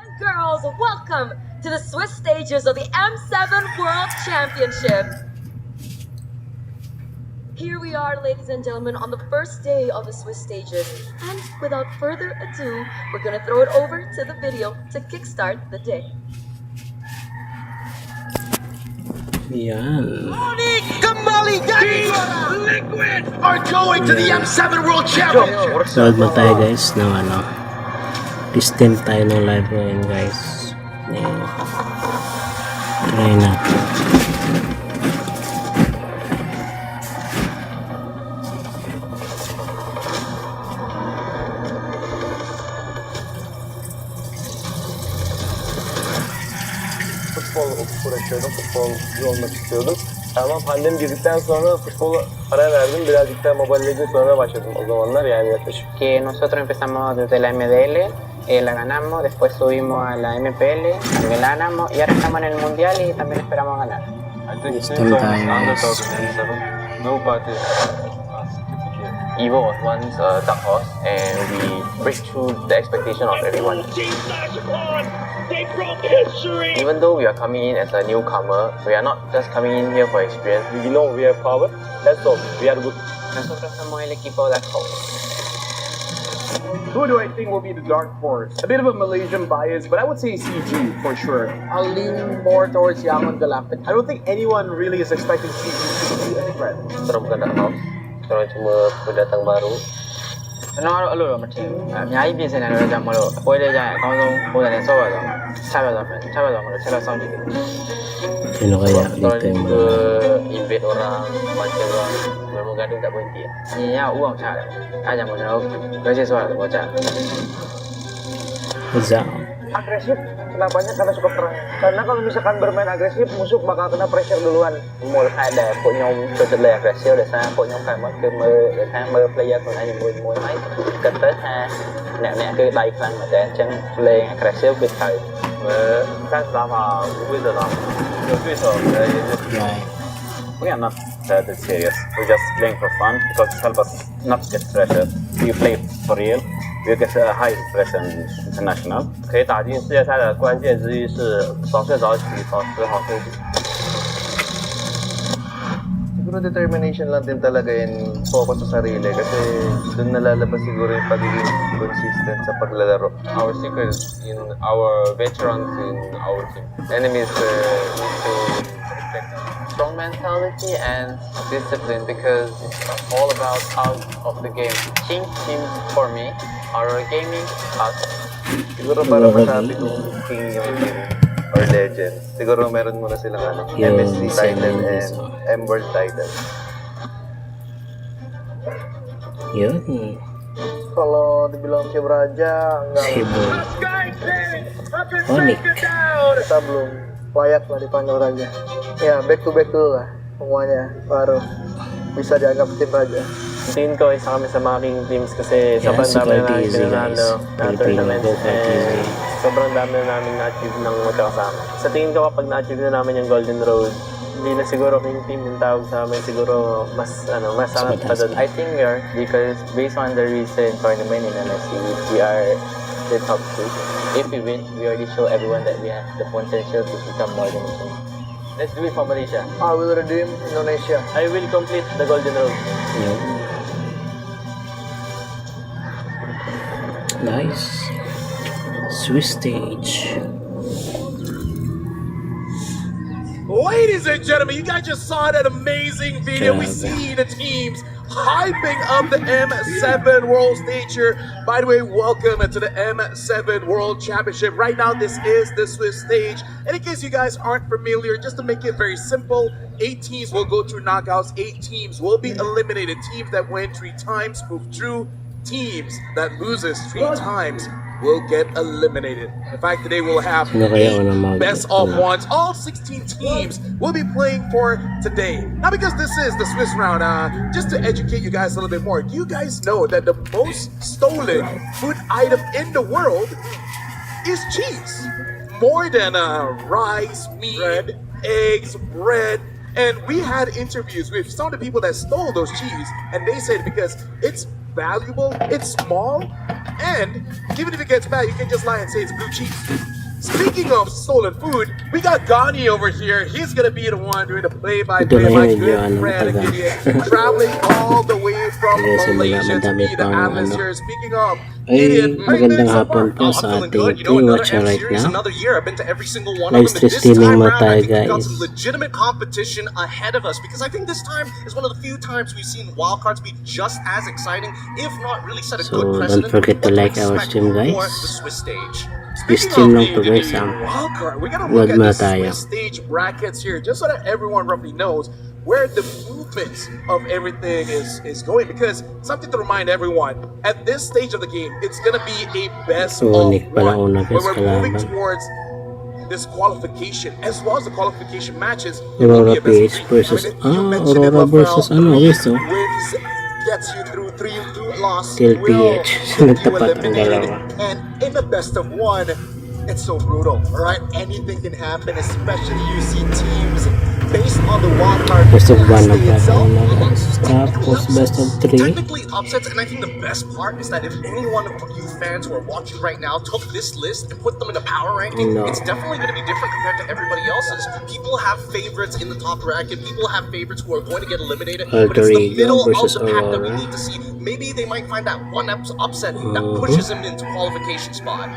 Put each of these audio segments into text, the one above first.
and girls, welcome to the Swiss stages of the M7 World Championship. Here we are, ladies and gentlemen, on the first day of the Swiss stages. And without further ado, we're gonna throw it over to the video to kickstart the day. Yan. Kembali jadi Liquid are going to the M7 World Championship. Load mo tayo guys ng ano. Distant tayo ng live ngayon guys. Ayan. Try na. Futbol uğraşıyordum, futbolcu olmak istiyordum. Ama pandemi girdikten sonra futbolu ara verdim. Birazcık da Mobile Legends sonra başladım o zamanlar yani yaklaşık. Que nosotros empezamos desde la MDL, la ganamos, después subimos a la MPL, también la ganamos y ahora estamos en el Mundial y también esperamos ganar. I think since Distant almost times. underdog in 7, nobody Evo was once a dark horse and we break through the expectation of everyone. Even though we are coming in as a newcomer, we are not just coming in here for experience. We know we have power, that's all, we are good. Nosotros somos el equipo de Dark Who do I think will be the dark horse? A bit of a Malaysian bias, but I would say CG for sure. I'll lean more towards Yaman Galactic. I don't think anyone really is expecting CG to be a threat. Kita bukan dark horse, kita cuma pendatang baru. ကျွန်တော်ကတော့အဲ့လိုတော့မထင်ဘူးအများကြီးပြင်ဆင်တယ်လို့ကြောင့်မလို့အပွဲလေးကြရင်အကောင်းဆုံးပုံစံနဲ့ဆော့ရတော့ချပြတော့မယ်ချပြတော့မလို့ချက်တော့စောင့်ကြည့် Sino kaya Kalau dito yung ke mga invade orang, macam orang memang gaduh tak berhenti. ညီရဥအောင်ချတယ်အားကြောင့်မို့ကျွန်တော်တို့ register ဆိုတာတော့ကြာ Zao. Agresif, kenapanya? Karena suka perang. Karena kalau misalkan bermain agresif, musuh bakal kena pressure duluan. Một hai để của nhau cho thật là aggressive để sao của nhau phải mất cái mơ để sao mơ player của anh mùi mùi máy cần tới ha nè nè cái đầy khăn mà để chân lên aggressive biệt thời mà các đá vào bây giờ đó有对手 Right. we are not that serious. We just playing for fun because it helps us not get pressure. We play for real. We get a high impression international. 可以打进世界赛的关键之一是早睡早起，保持好身体。 Siguro determination lang din talaga and focus sa sarili kasi doon nalalabas siguro yung pagiging consistent sa paglalaro. Our secret is in our veterans in our team. Enemies need to respect strong mentality and discipline because it's all about out of the game. Team for me, our gaming us. Siguro para masabi kung king yung team or legend, siguro meron muna silang Yung MSC title and Chinese, M-World title. Yun. Kalau dibilang si Raja, enggak. Cebu. Onyx. Kita belum layak lah dipanggil Raja. Ya, back to back dulu lah semuanya, baru bisa dianggap tim Raja. Tingin ko isa kami sa mga king teams kasi Yeah, sobrang super dami na namin easy, pinanalo guys. na Pilipino, tournaments go for and easy. sobrang dami na namin na-achieve ng magkakasama. Sa tingin ko kapag na-achieve na namin yung Golden Road, hindi na siguro king team yung tawag sa amin, siguro mas angat pa doon. I think we are because based on the recent tournament in MSC, we are the top 2. If we win, we already show everyone that we have the potential to become more than a team. Let's do it for Malaysia. I will redeem Indonesia. I will complete the Golden Road. Yun. Nice. Swiss stage. Ladies and gentlemen, you guys just saw that amazing video. We Yeah. see the teams hyping up the M7 World Stager. By the way, welcome to the M7 World Championship. Right now, this is the Swiss stage. And in case you guys aren't familiar, just to make it very simple, 8 teams will go through knockouts. 8 teams will be eliminated. Teams that win 3 times move through. Teams that loses 3 times will get eliminated. In fact, today we'll have Sino kaya 8 unang best of ones. All 16 teams will be playing for today. Now, because this is the Swiss round, just to educate you guys a little bit more, do you guys know that the most stolen food item in the world is cheese? More than rice, meat, eggs, bread. And we had interviews with some of the people that stole those cheese, and they said because it's valuable, it's small, and even if it gets bad, you can just lie and say it's blue cheese. Speaking of stolen food, we got Gani over here. He's gonna be the one doing the play-by-play. My good friend Gideon, traveling all the way from Malaysia to be the analyst here. Speaking of Gideon, how are you magandang feeling so hapon far? po I'm sa feeling ating good. You know, another watcher M right series, now. another year. I've been to every single one Live of them. And this streaming time mo around, tayo, I think we've got guys. some legitimate competition ahead of us because I think this time is one of the few times we've seen wildcards be just as exciting, if not really set a So, good don't precedent. forget to what like our expect stream, guys. for the Swiss stage. Stream lang to, guys. wildcard, we gotta Wag look at muna the tayo. Swiss stage brackets here, just so that everyone roughly knows where the movements of everything is going. Because something to remind everyone, at this stage of the game, it's gonna be a best So, of Nick pala one, una, where guys, we're moving kalaban. towards this qualification, as well as the qualification matches. It will Aurora be a best of PH three. versus You mentioned it, Aurora Rafael, versus ano, guys, oh. wins gets you through 3 loss Till will PH. get you Nagtapat ang eliminated. dalawa. And in the best of one, it's so brutal, all right? Anything can happen, especially you see teams based on the wildcard Best of one na stage itself. pala na, guys. Tapos best of 3. Technically upsets, and I think the best part is that if any one of you fans who are watching right now took this list and put them in a power ranking, No. it's definitely going to be different compared to everybody else's. People have favorites in the top bracket, people have favorites who are going to get eliminated, but it's the Alter Ego middle of versus the pack that we Aurora. need to see. Maybe they might find that one upset that pushes them into qualification spot.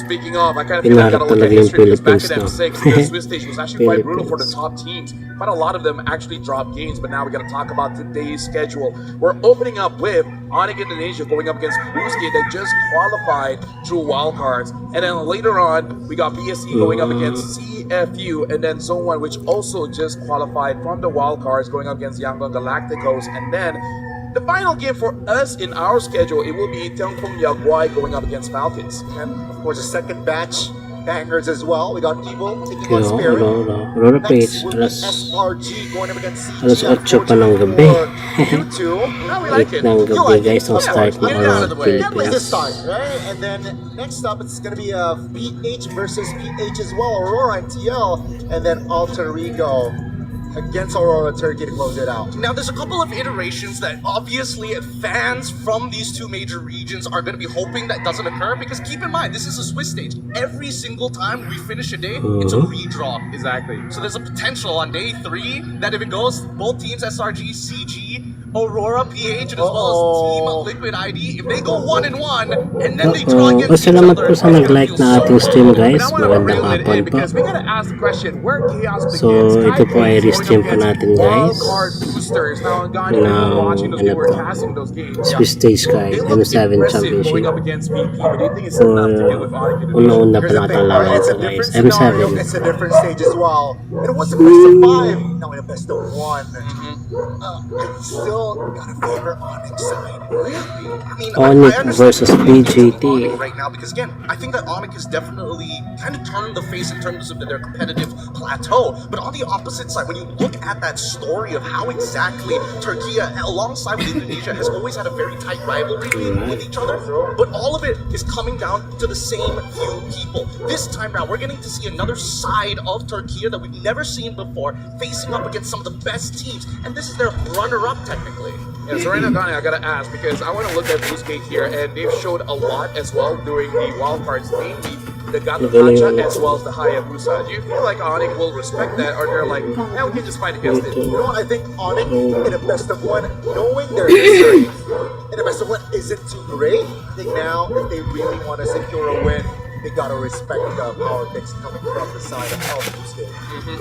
Speaking of, I kind of feel like I gotta look at Pinarap talaga yung history because back in Philippines, M6, no? the Swiss stage was actually quite brutal for the Philippines. top teams. Quite a lot of them actually dropped games, but now we gotta talk about today's schedule. We're opening up with Onyx Indonesia going up against Buski that just qualified through wildcards. And then later on, we got BSE going up against CFU, and then Zone 1, which also just qualified from the wildcards, going up against Yangon Galacticos. And then the final game for us in our schedule, it will be Tiangfeng Yaguai going up against Falcons. And of course, the second batch bangers as well. We got Evil taking on Yo, Spirit. Aurora PH. Next will be Alas SRG going up against CG. Alas 8 pa ng gabi. You two, Now we like 8 it. ng You gabi, like guys, it. ang Of start course. ng Get it out of Aurora the way. That was the Philippines. start, right? And then next up, it's going to be PH versus PH as well. Aurora and TL. And then Alter Ego against Aurora Turkey to close it out. Now, there's a couple of iterations that obviously fans from these two major regions are going to be hoping that doesn't occur because keep in mind, this is a Swiss stage. Every single time we finish a day, it's a redraw. Exactly. So there's a potential on day 3 that if it goes, both teams, SRG, CG, Aurora, PH, and as well as Team Liquid ID, if they go 1-1 and then they draw against each salamat other, po sa nag-like na ating stream, guys. But I wanna Magandang reel it hapon in po. because we gotta ask the question where chaos So, begins. ito po ay restream pa natin, guys. Wildcard boosters. Now, Gani, we were watching those, we were casting those games. Swiss stage, guys. They look M7 impressive Championship. going up against VP, but do you think it's enough to deal with Onyx? Una-una pa Here's the thing, nakatalaga it's ito, a guys. different scenario, M7. it's a different stage as well. And it was a best of 5, now in a best of 1. I still gotta favor Onyx side. Really? I mean, Onyx I understand versus the feelings of PGT. Onyx right now because again, I think that Onyx has definitely kind of turned the face in terms of their competitive plateau. But on the opposite side, when you look at that story of how exactly Turkey, alongside with Indonesia, has always had a very tight rivalry with each other, but all of it is coming down to the same few people. This time around, we're getting to see another side of Turkey that we've never seen before, facing up against some of the best teams, and this is their runner-up technically. Yeah, so right now, Gani, I gotta ask because I want to look at Blue Skate here, and they've showed a lot as well during the wildcards, mainly the Gatapacha as well as the Hayabusa. Do you feel like Onyx will respect that, or they're like, yeah, we can just fight against it? You know what? I think Onyx in a best of 1, knowing their history, in a best of 1 isn't too great. I think now, if they really want to secure a win, they gotta respect the politics coming from the side of Elfuskin.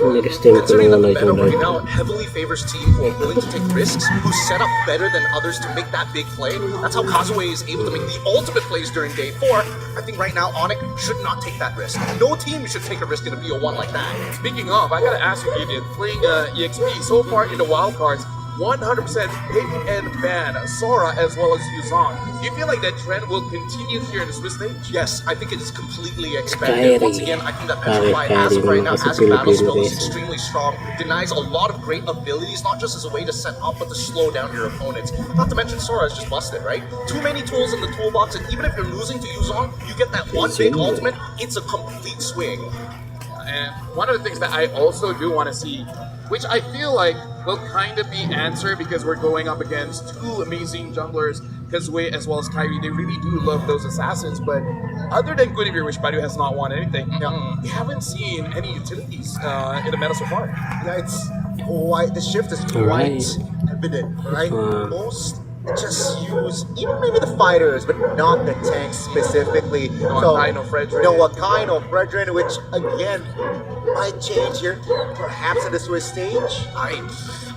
Nag-stream ko Considering ng that the ito meta right right now heavily favors team who are willing to take risks, who set up better than others to make that big play. That's how Kazue is able to make the ultimate plays during day 4. I think right now Onyx should not take that risk. No team should take a risk in a BO1 like that. Speaking of, I gotta ask you, Gideon, playing EXP so far in the wildcards, 100% pick and ban Sora as well as Yuzong. Do you feel like that trend will continue here in the Swiss stage? Yes, I think it is completely expected. Once again, I think that Petrify as of right now, Kasi as a battle spell, Pilipino is extremely strong. Denies a lot of great abilities, not just as a way to set up, but to slow down your opponents. Not to mention Sora is just busted, right? Too many tools in the toolbox, and even if you're losing to Yuzong, you get that one big ultimate, it's a complete swing. And one of the things that I also do want to see, which I feel like will kind of be answered because we're going up against two amazing junglers Kazue as well as Kyrie, they really do love those assassins. But other than Guinevere, which by the way has not won anything, we haven't seen any utilities in the meta so far. Yeah, it's quite, the shift is quite Alright. evident, right? Most just use even maybe the fighters, but not the tanks specifically. No Akai, no Fredrin. No Akai, no Fredrin, which again might change here, perhaps at the Swiss stage.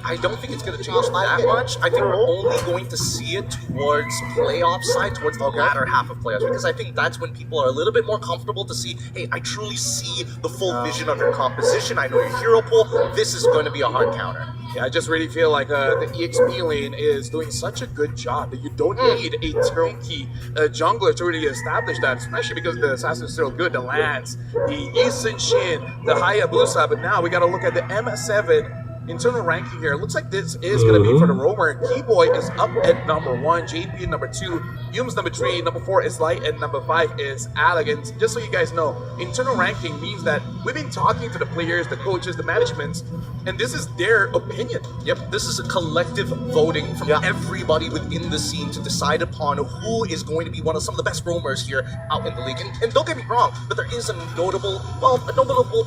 I don't think it's going to change that much. I think we're only going to see it towards playoff side, towards the latter half of playoffs, because I think that's when people are a little bit more comfortable to see, hey, I truly see the full vision of your composition. I know your hero pool. This is going to be a hard counter. Yeah, I just really feel like the EXP lane is doing such a good job that you don't need a turnkey jungler to really establish that, especially because the assassin is still good. The Lance, the Yisun Shin, the Hayabusa, but now we got to look at the M7 internal ranking here. It looks like this is going to be for the Roamer. Keyboy is up at number 1, JP number 2, Yume's number 3, number 4 is Light, and number 5 is Alec. And just so you guys know, internal ranking means that we've been talking to the players, the coaches, the managements, and this is their opinion. Yep, this is a collective voting from everybody within the scene to decide upon who is going to be one of some of the best roamers here out in the league. And don't get me wrong, but there is a notable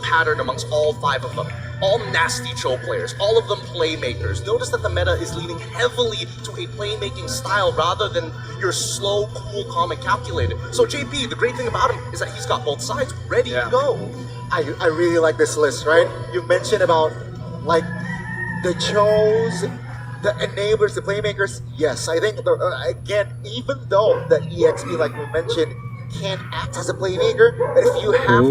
pattern amongst all 5 of them. All nasty Cho players, all of them playmakers. Notice that the meta is leaning heavily to a playmaking style rather than your slow, cool, calm, and calculated. So JP, the great thing about him is that he's got both sides ready to go. I really like this list, right? You mentioned about like the Chos, the enablers, the playmakers. Yes, I think again, even though the EXP, like we mentioned, can act as a playmaker, but if you have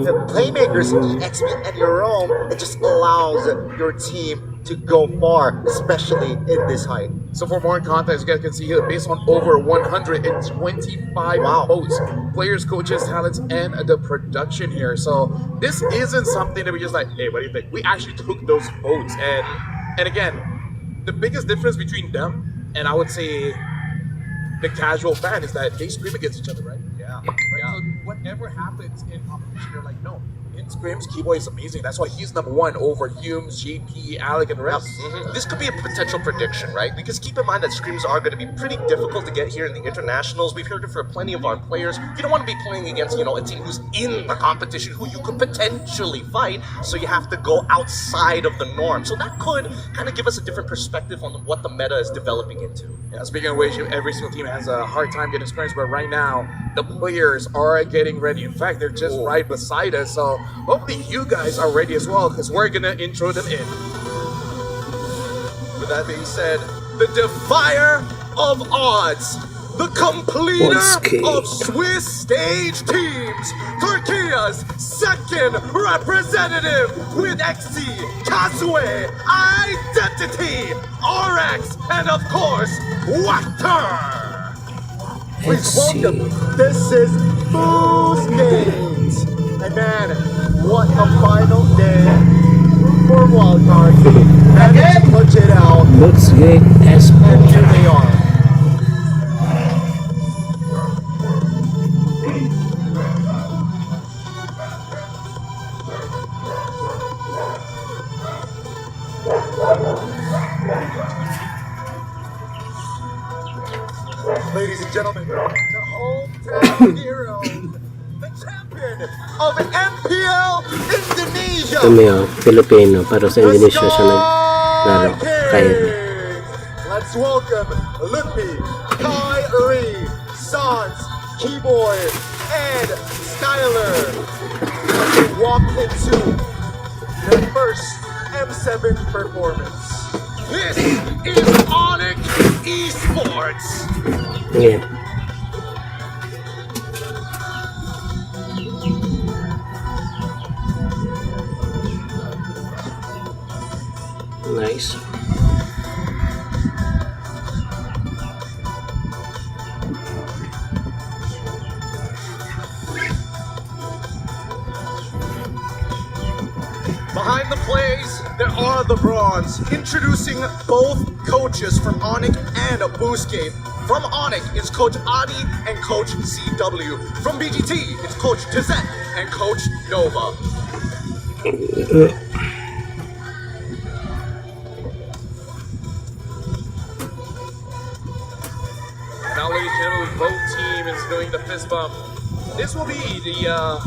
the playmakers, EXP, and your own, it just allows your team to go far, especially in this height. So for more context, you guys can see here, based on over 125 votes, players, coaches, talents, and the production here. So this isn't something that we just like, hey, what do you think? We actually took those votes, and again, the biggest difference between them and I would say the casual fan is that they scream against each other, right? Yeah. Right? So whatever happens in competition, they're like, no. In scrims, Keyboy is amazing. That's why he's number 1 over Humes, JP, Alec, and the rest. This could be a potential prediction, right? Because keep in mind that scrims are going to be pretty difficult to get here in the internationals. We've heard it for plenty of our players. You don't want to be playing against, a team who's in the competition, who you could potentially fight. So you have to go outside of the norm. So that could kind of give us a different perspective on what the meta is developing into. Yeah, speaking of which, every single team has a hard time getting scrims, but right now, the players are getting ready. In fact, they're just right beside us. So hopefully you guys are ready as well, because we're gonna intro them in. With that being said, the defier of odds, the completer of Swiss stage teams, Turkey's second representative with XC, Kazue, Identity, RX, and of course, Wachter. Please welcome, this is Boost Games. And man, what a final day for Wildcard. And let's clutch it out. Looks good as And here they are. Ladies and gentlemen, the hometown hero, the champion of MPL Indonesia. Kami Filipino, para sa Indonesia siya naglaro. Kaya Let's welcome Lippy, Kyrie, Sans, Keyboy, and Skyler as they walk into their first M7 performance. This is Onyx Esports. yeah. Nice. Behind the plays, there are the bronze. Introducing both coaches from Onyx and a Boost Game. From Onyx, it's Coach Adi and Coach CW. From BGT, it's Coach Tizette and Coach Nova. is doing the fist bump. This will be the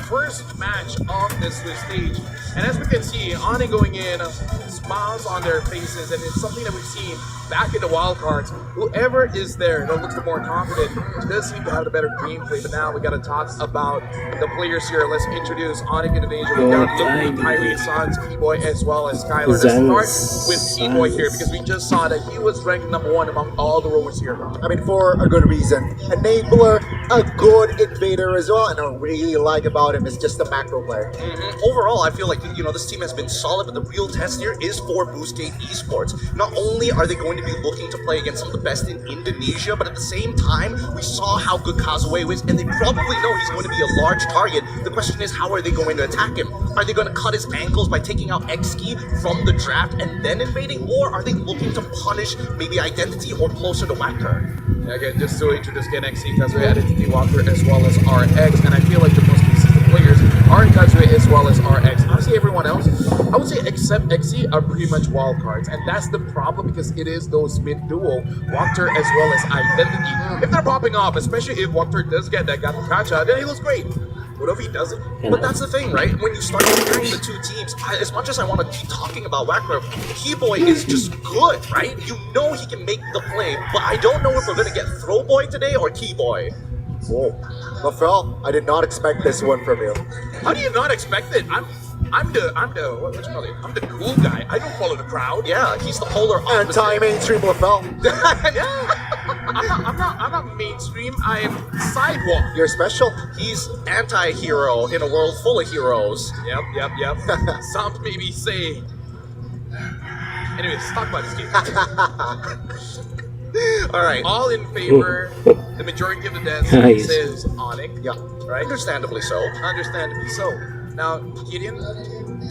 first match on this Swiss stage. And as we can see, Onyx going in, smiles on their faces, and it's something that we've seen back in the wild cards. Whoever is there that looks the more confident does seem to have the better gameplay. But now we got to talk about the players here. Let's introduce Onyx Indonesia. We got Luke, Kyrie, Sans, Keyboy, as well as Skylar. Let's start with Keyboy here because we just saw that he was ranked #1 among all the rowers here. I mean, for a good reason. Enabler, a good invader as well, and I really like about him is just the macro player. Overall, I feel like, you know, this team has been solid, but the real test here is for Boostgate Esports. Not only are they going to be looking to play against some of the best in Indonesia, but at the same time, we saw how good Kazuo is, and they probably know he's going to be a large target. The question is, how are they going to attack him? Are they going to cut his ankles by taking out X-Key from the draft and then invading, or are they looking to punish maybe Identity or closer to Wacker? Again, just to introduce NXT, Kazuya, Identity, Walker, as well as RX, and I feel like the most consistent players are Kazuya as well as RX. Honestly, everyone else, I would say except XC, are pretty much wild cards, and that's the problem because it is those mid duo, Walker as well as Identity. If they're popping off, especially if Walker does get that Gatokacha, then he looks great. What if he doesn't? But that's the thing, right? When you start comparing the two teams, as much as I want to keep talking about Wacker, Keyboy is just good, right? You know he can make the play, but I don't know if we're going to get Throwboy today or Keyboy. Whoa. Rafael, I did not expect this one from you. How do you not expect it? I'm the what you call it? I'm the cool guy. I don't follow the crowd. Yeah, he's the polar opposite. Anti-mainstream Rafael. I'm not mainstream. I'm sidewalk. You're special. He's anti-hero in a world full of heroes. Yep. Some maybe say. Anyways, let's talk about this game. All right. All in favor. The majority of the dance Nice. says Onyx. Yeah, Right. understandably so. Understandably so. Now, Gideon,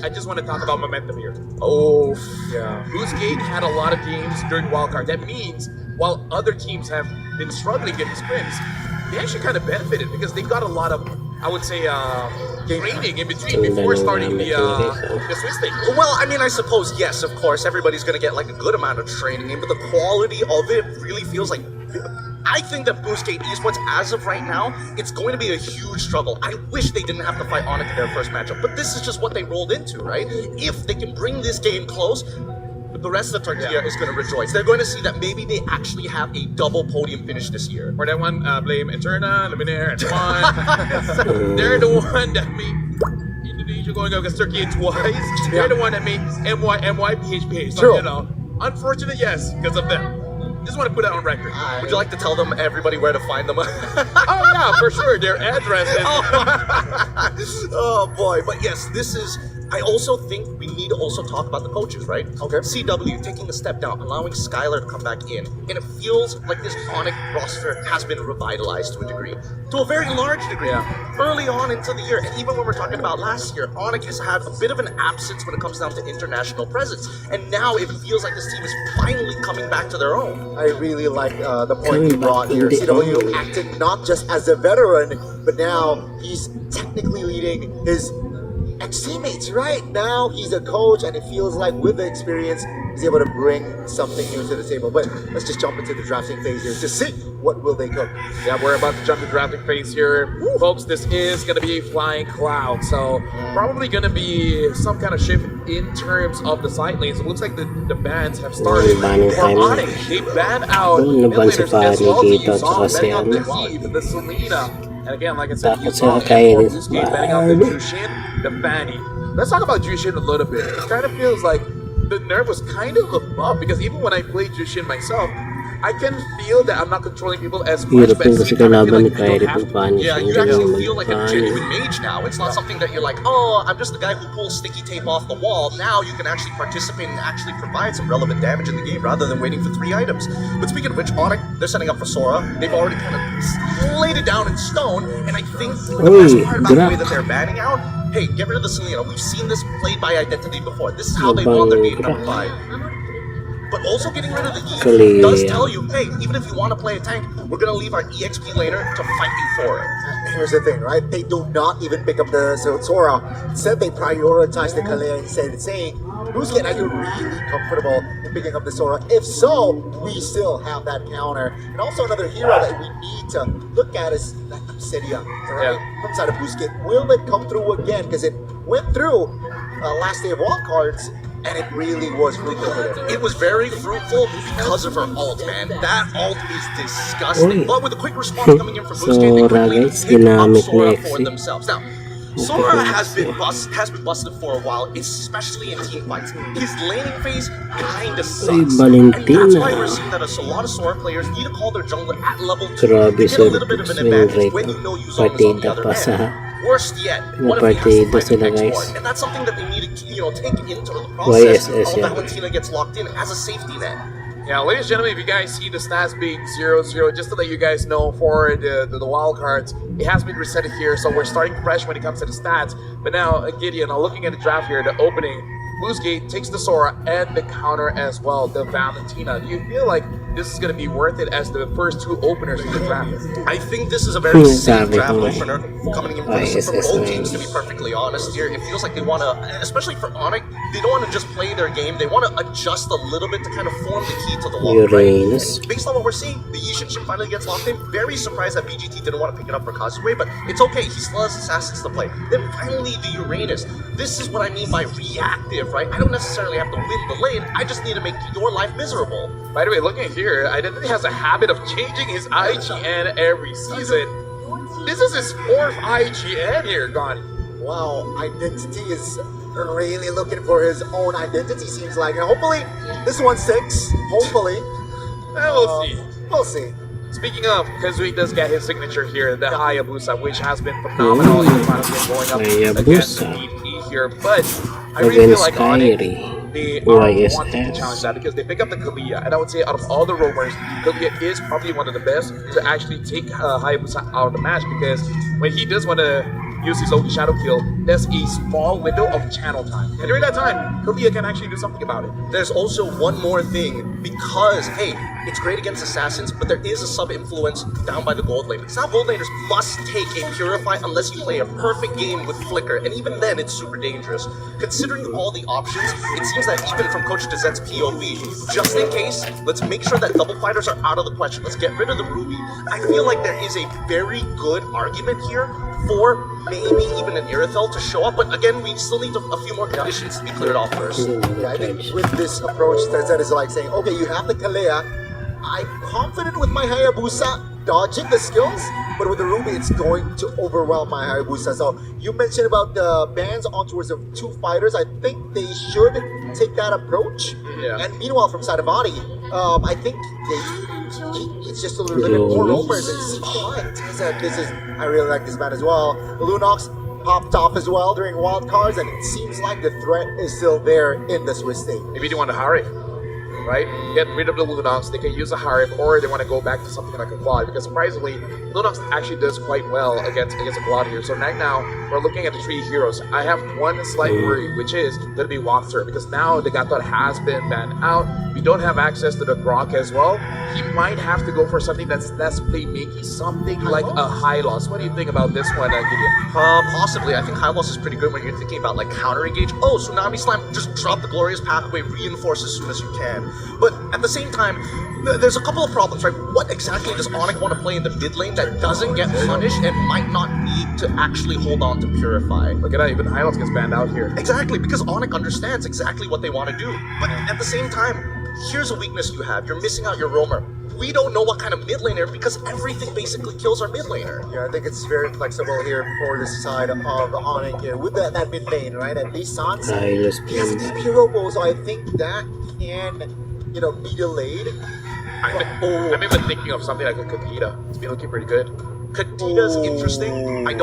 I just want to talk about momentum here. Oh, Yeah. Boostgate had a lot of games during wildcard. That means while other teams have been struggling getting scrims, they actually kind of benefited because they got a lot of, I would say, training in between before starting the Swiss stage. well, I mean, I suppose, yes, of course, everybody's going to get like a good amount of training in, but the quality of it really feels like... I think that Boostgate Esports, as of right now, it's going to be a huge struggle. I wish they didn't have to fight Onyx in their first matchup, but this is just what they rolled into, right? If they can bring this game close, the rest of the Turkey is going to rejoice. They're going to see that maybe they actually have a double podium finish this year. For that one, blame Eterna, Luminaire, and Juan. They're the one that made Indonesia going against Turkey twice. They're the one that made MY, PHP. So, True. you know, unfortunate, yes, because of them. Just want to put that on record. Would you like to tell them, everybody, where to find them? Oh, yeah, for sure. Their address is... Oh boy, but yes, this is... I also think we need to also talk about the coaches, right? Okay. CW taking a step down, allowing Skylar to come back in. And it feels like this Onyx roster has been revitalized to a degree. To a very large degree. Early on into the year, and even when we're talking about last year, Onyx has had a bit of an absence when it comes down to international presence. And now it feels like this team is finally coming back to their own. I really like the point you brought here. CW acting not just as a veteran, but now he's technically leading his ex-teammates. Right now, he's a coach, and it feels like with the experience, he's able to bring something new to the table. But let's just jump into the drafting phase here to see what will they cook. Yeah, we're about to jump to drafting phase here. Folks, this is going to be a flying cloud, so probably going to be some kind of shift in terms of the side lanes. It looks like the bans have started. Banning For side Onyx, lanes. they ban out Naban mid si laners as Fanny well as the dito, Yuzong, tsaka si banning out the ano. Heave, the Selena. And again, like I said, Takot Yuzong sila kay and Boostgate banning out the Rizwan. Jushin, the Fanny. Let's talk about Jushin a little bit. It kind of feels like the nerf was kind of above because even when I played Jushin myself, I can feel that I'm not controlling people as much. Hirap din kasi kalaban ni Kyrie kung paano Yeah, siya you ganyan actually feel like a magpaano. genuine mage now. It's not something that you're like, oh, I'm just the guy who pulls sticky tape off the wall. Now you can actually participate and actually provide some relevant damage in the game rather than waiting for 3 items. But speaking of which, Onyx, they're setting up for Sora. They've already kind of laid it down in stone, and I think the best part about the way that they're banning out, hey, get rid of the Selena. We've seen this played by Identity before. This is how they won their game number 5. But also getting rid of the E does tell you, hey, even if you want to play a tank, we're going to leave our EXP laner to fight you for it. Here's the thing, right? They do not even pick up the Sora. Instead, they prioritize the Kalea instead, saying, Busquets, are you really comfortable in picking up the Sora? If so, we still have that counter. And also another hero that we need to look at is that Obsidian, right? From side of Busquets. Will it come through again? Because it went through last day of wildcards, and it really was fruitful. It was very fruitful because of her ult, man. That ult is disgusting. Uy. But with a quick response coming in from Busquets, they Sora, quickly guys, pick up ginamit Sora na for Exi. themselves. Now, Sora has been busted for a while, especially in team fights. His laning phase kinda sucks. Uy, And that's Valentina. why we're seeing that a lot of Sora players need to call their jungler at level 2 Grabe, to get a little bit of an swing advantage rate when ng you know Yuzong is on the partida other pa sa end. Worst yet, what if he has to partida fight sila, an guys. export? And that's something that they need to, take into the process YSS, while yeah. Valentina gets locked in as a safety net. Yeah, ladies and gentlemen, if you guys see the stats being 0-0, just to let you guys know, for the wild cards, it has been reset here, so we're starting fresh when it comes to the stats. But now, Gideon, looking at the draft here, the opening, Busquets takes the Sora and the counter as well, the Valentina. Do you feel like this is going to be worth it as the first two openers in the draft? I think this is a very safe Sabi draft ko, opener coming in for both teams, to be perfectly honest here. It feels like they want to, especially for Onyx, they don't want to just play their game. They want to adjust a little bit to kind of form the key to the long Uranus. right? Based on what we're seeing, the Yishin Shin finally gets locked in. Very surprised that BGT didn't want to pick it up for Kazue, but it's okay. He still has Assassins to play. Then finally, the Uranus. This is what I mean by reactive, right? I don't necessarily have to win the lane. I just need to make your life miserable. By the way, looking here, Identity has a habit of changing his IGN every season. This is his fourth IGN here, gone. Wow, Identity is really looking for his own identity, seems like. And hopefully, this one sticks. Hopefully. We'll see. We'll see. Speaking of, Kazui does get his signature here, the Hayabusa, which has been phenomenal in the final game going up against the DP here. But I really feel like Onyx, they are wanting to challenge that because they pick up the Kalia, and I would say out of all the roamers, Kalia is probably one of the best to actually take Hayabusa out of the match, because when he does want to use his own shadow kill, there's a small window of channel time, and during that time, Kalia can actually do something about it. There's also one more thing, because, hey, it's great against assassins, but there is a sub-influence down by the gold lane. Because now gold laners must take a Purify unless you play a perfect game with Flicker, and even then it's super dangerous. Considering all the options, it seems that even from Coach Dezette's POV, just in case, let's make sure that double fighters are out of the question. Let's get rid of the Ruby. I feel like there is a very good argument here for maybe even an Irithel to show up, but again, we still need a few more conditions to be cleared off first. Yeah, I think with this approach, Dezette is like saying, okay, you have the Kalea. I'm confident with my Hayabusa dodging the skills, but with the Ruby, it's going to overwhelm my Hayabusa. So you mentioned about the bans on towards of two fighters. I think they should take that approach. Yeah. And meanwhile, from Sadavani, I think it's just a little bit more roamers and see this is, I really like this man as well. Lunox popped off as well during wild cards, and it seems like the threat is still there in the Swiss state. Maybe they want to hurry, right? Get rid of the Lunox, they can use a Harif, or they want to go back to something like a Quad, because surprisingly, Lunox actually does quite well against a Quad here. So right now, we're looking at the three heroes. I have one slight worry, which is going to be Walkthrough, because now the Gatot has been banned out. We don't have access to the Grok as well. He might have to go for something that's less playmaking, something like a High Loss. What do you think about this one, Gideon? Possibly. I think High Loss is pretty good when you're thinking about like counter engage. Oh, Tsunami Slam, just drop the Glorious Pathway, reinforce as soon as you can. But at the same time, there's a couple of problems, right? What exactly does Onyx want to play in the mid lane that doesn't get punished and might not need to actually hold on to Purify? Look at that, even High Loss gets banned out here. Exactly, because Onyx understands exactly what they want to do. But at the same time, here's a weakness you have. You're missing out your roamer. We don't know what kind of mid laner, because everything basically kills our mid laner. Yeah, I think it's very flexible here for this side of Onyx here with that mid lane, right? And these Sans, Silas he has a deep hero goal, so I think that can, be delayed. I'm even thinking of something like a Kakita. It's been looking pretty good. Kakita's interesting. I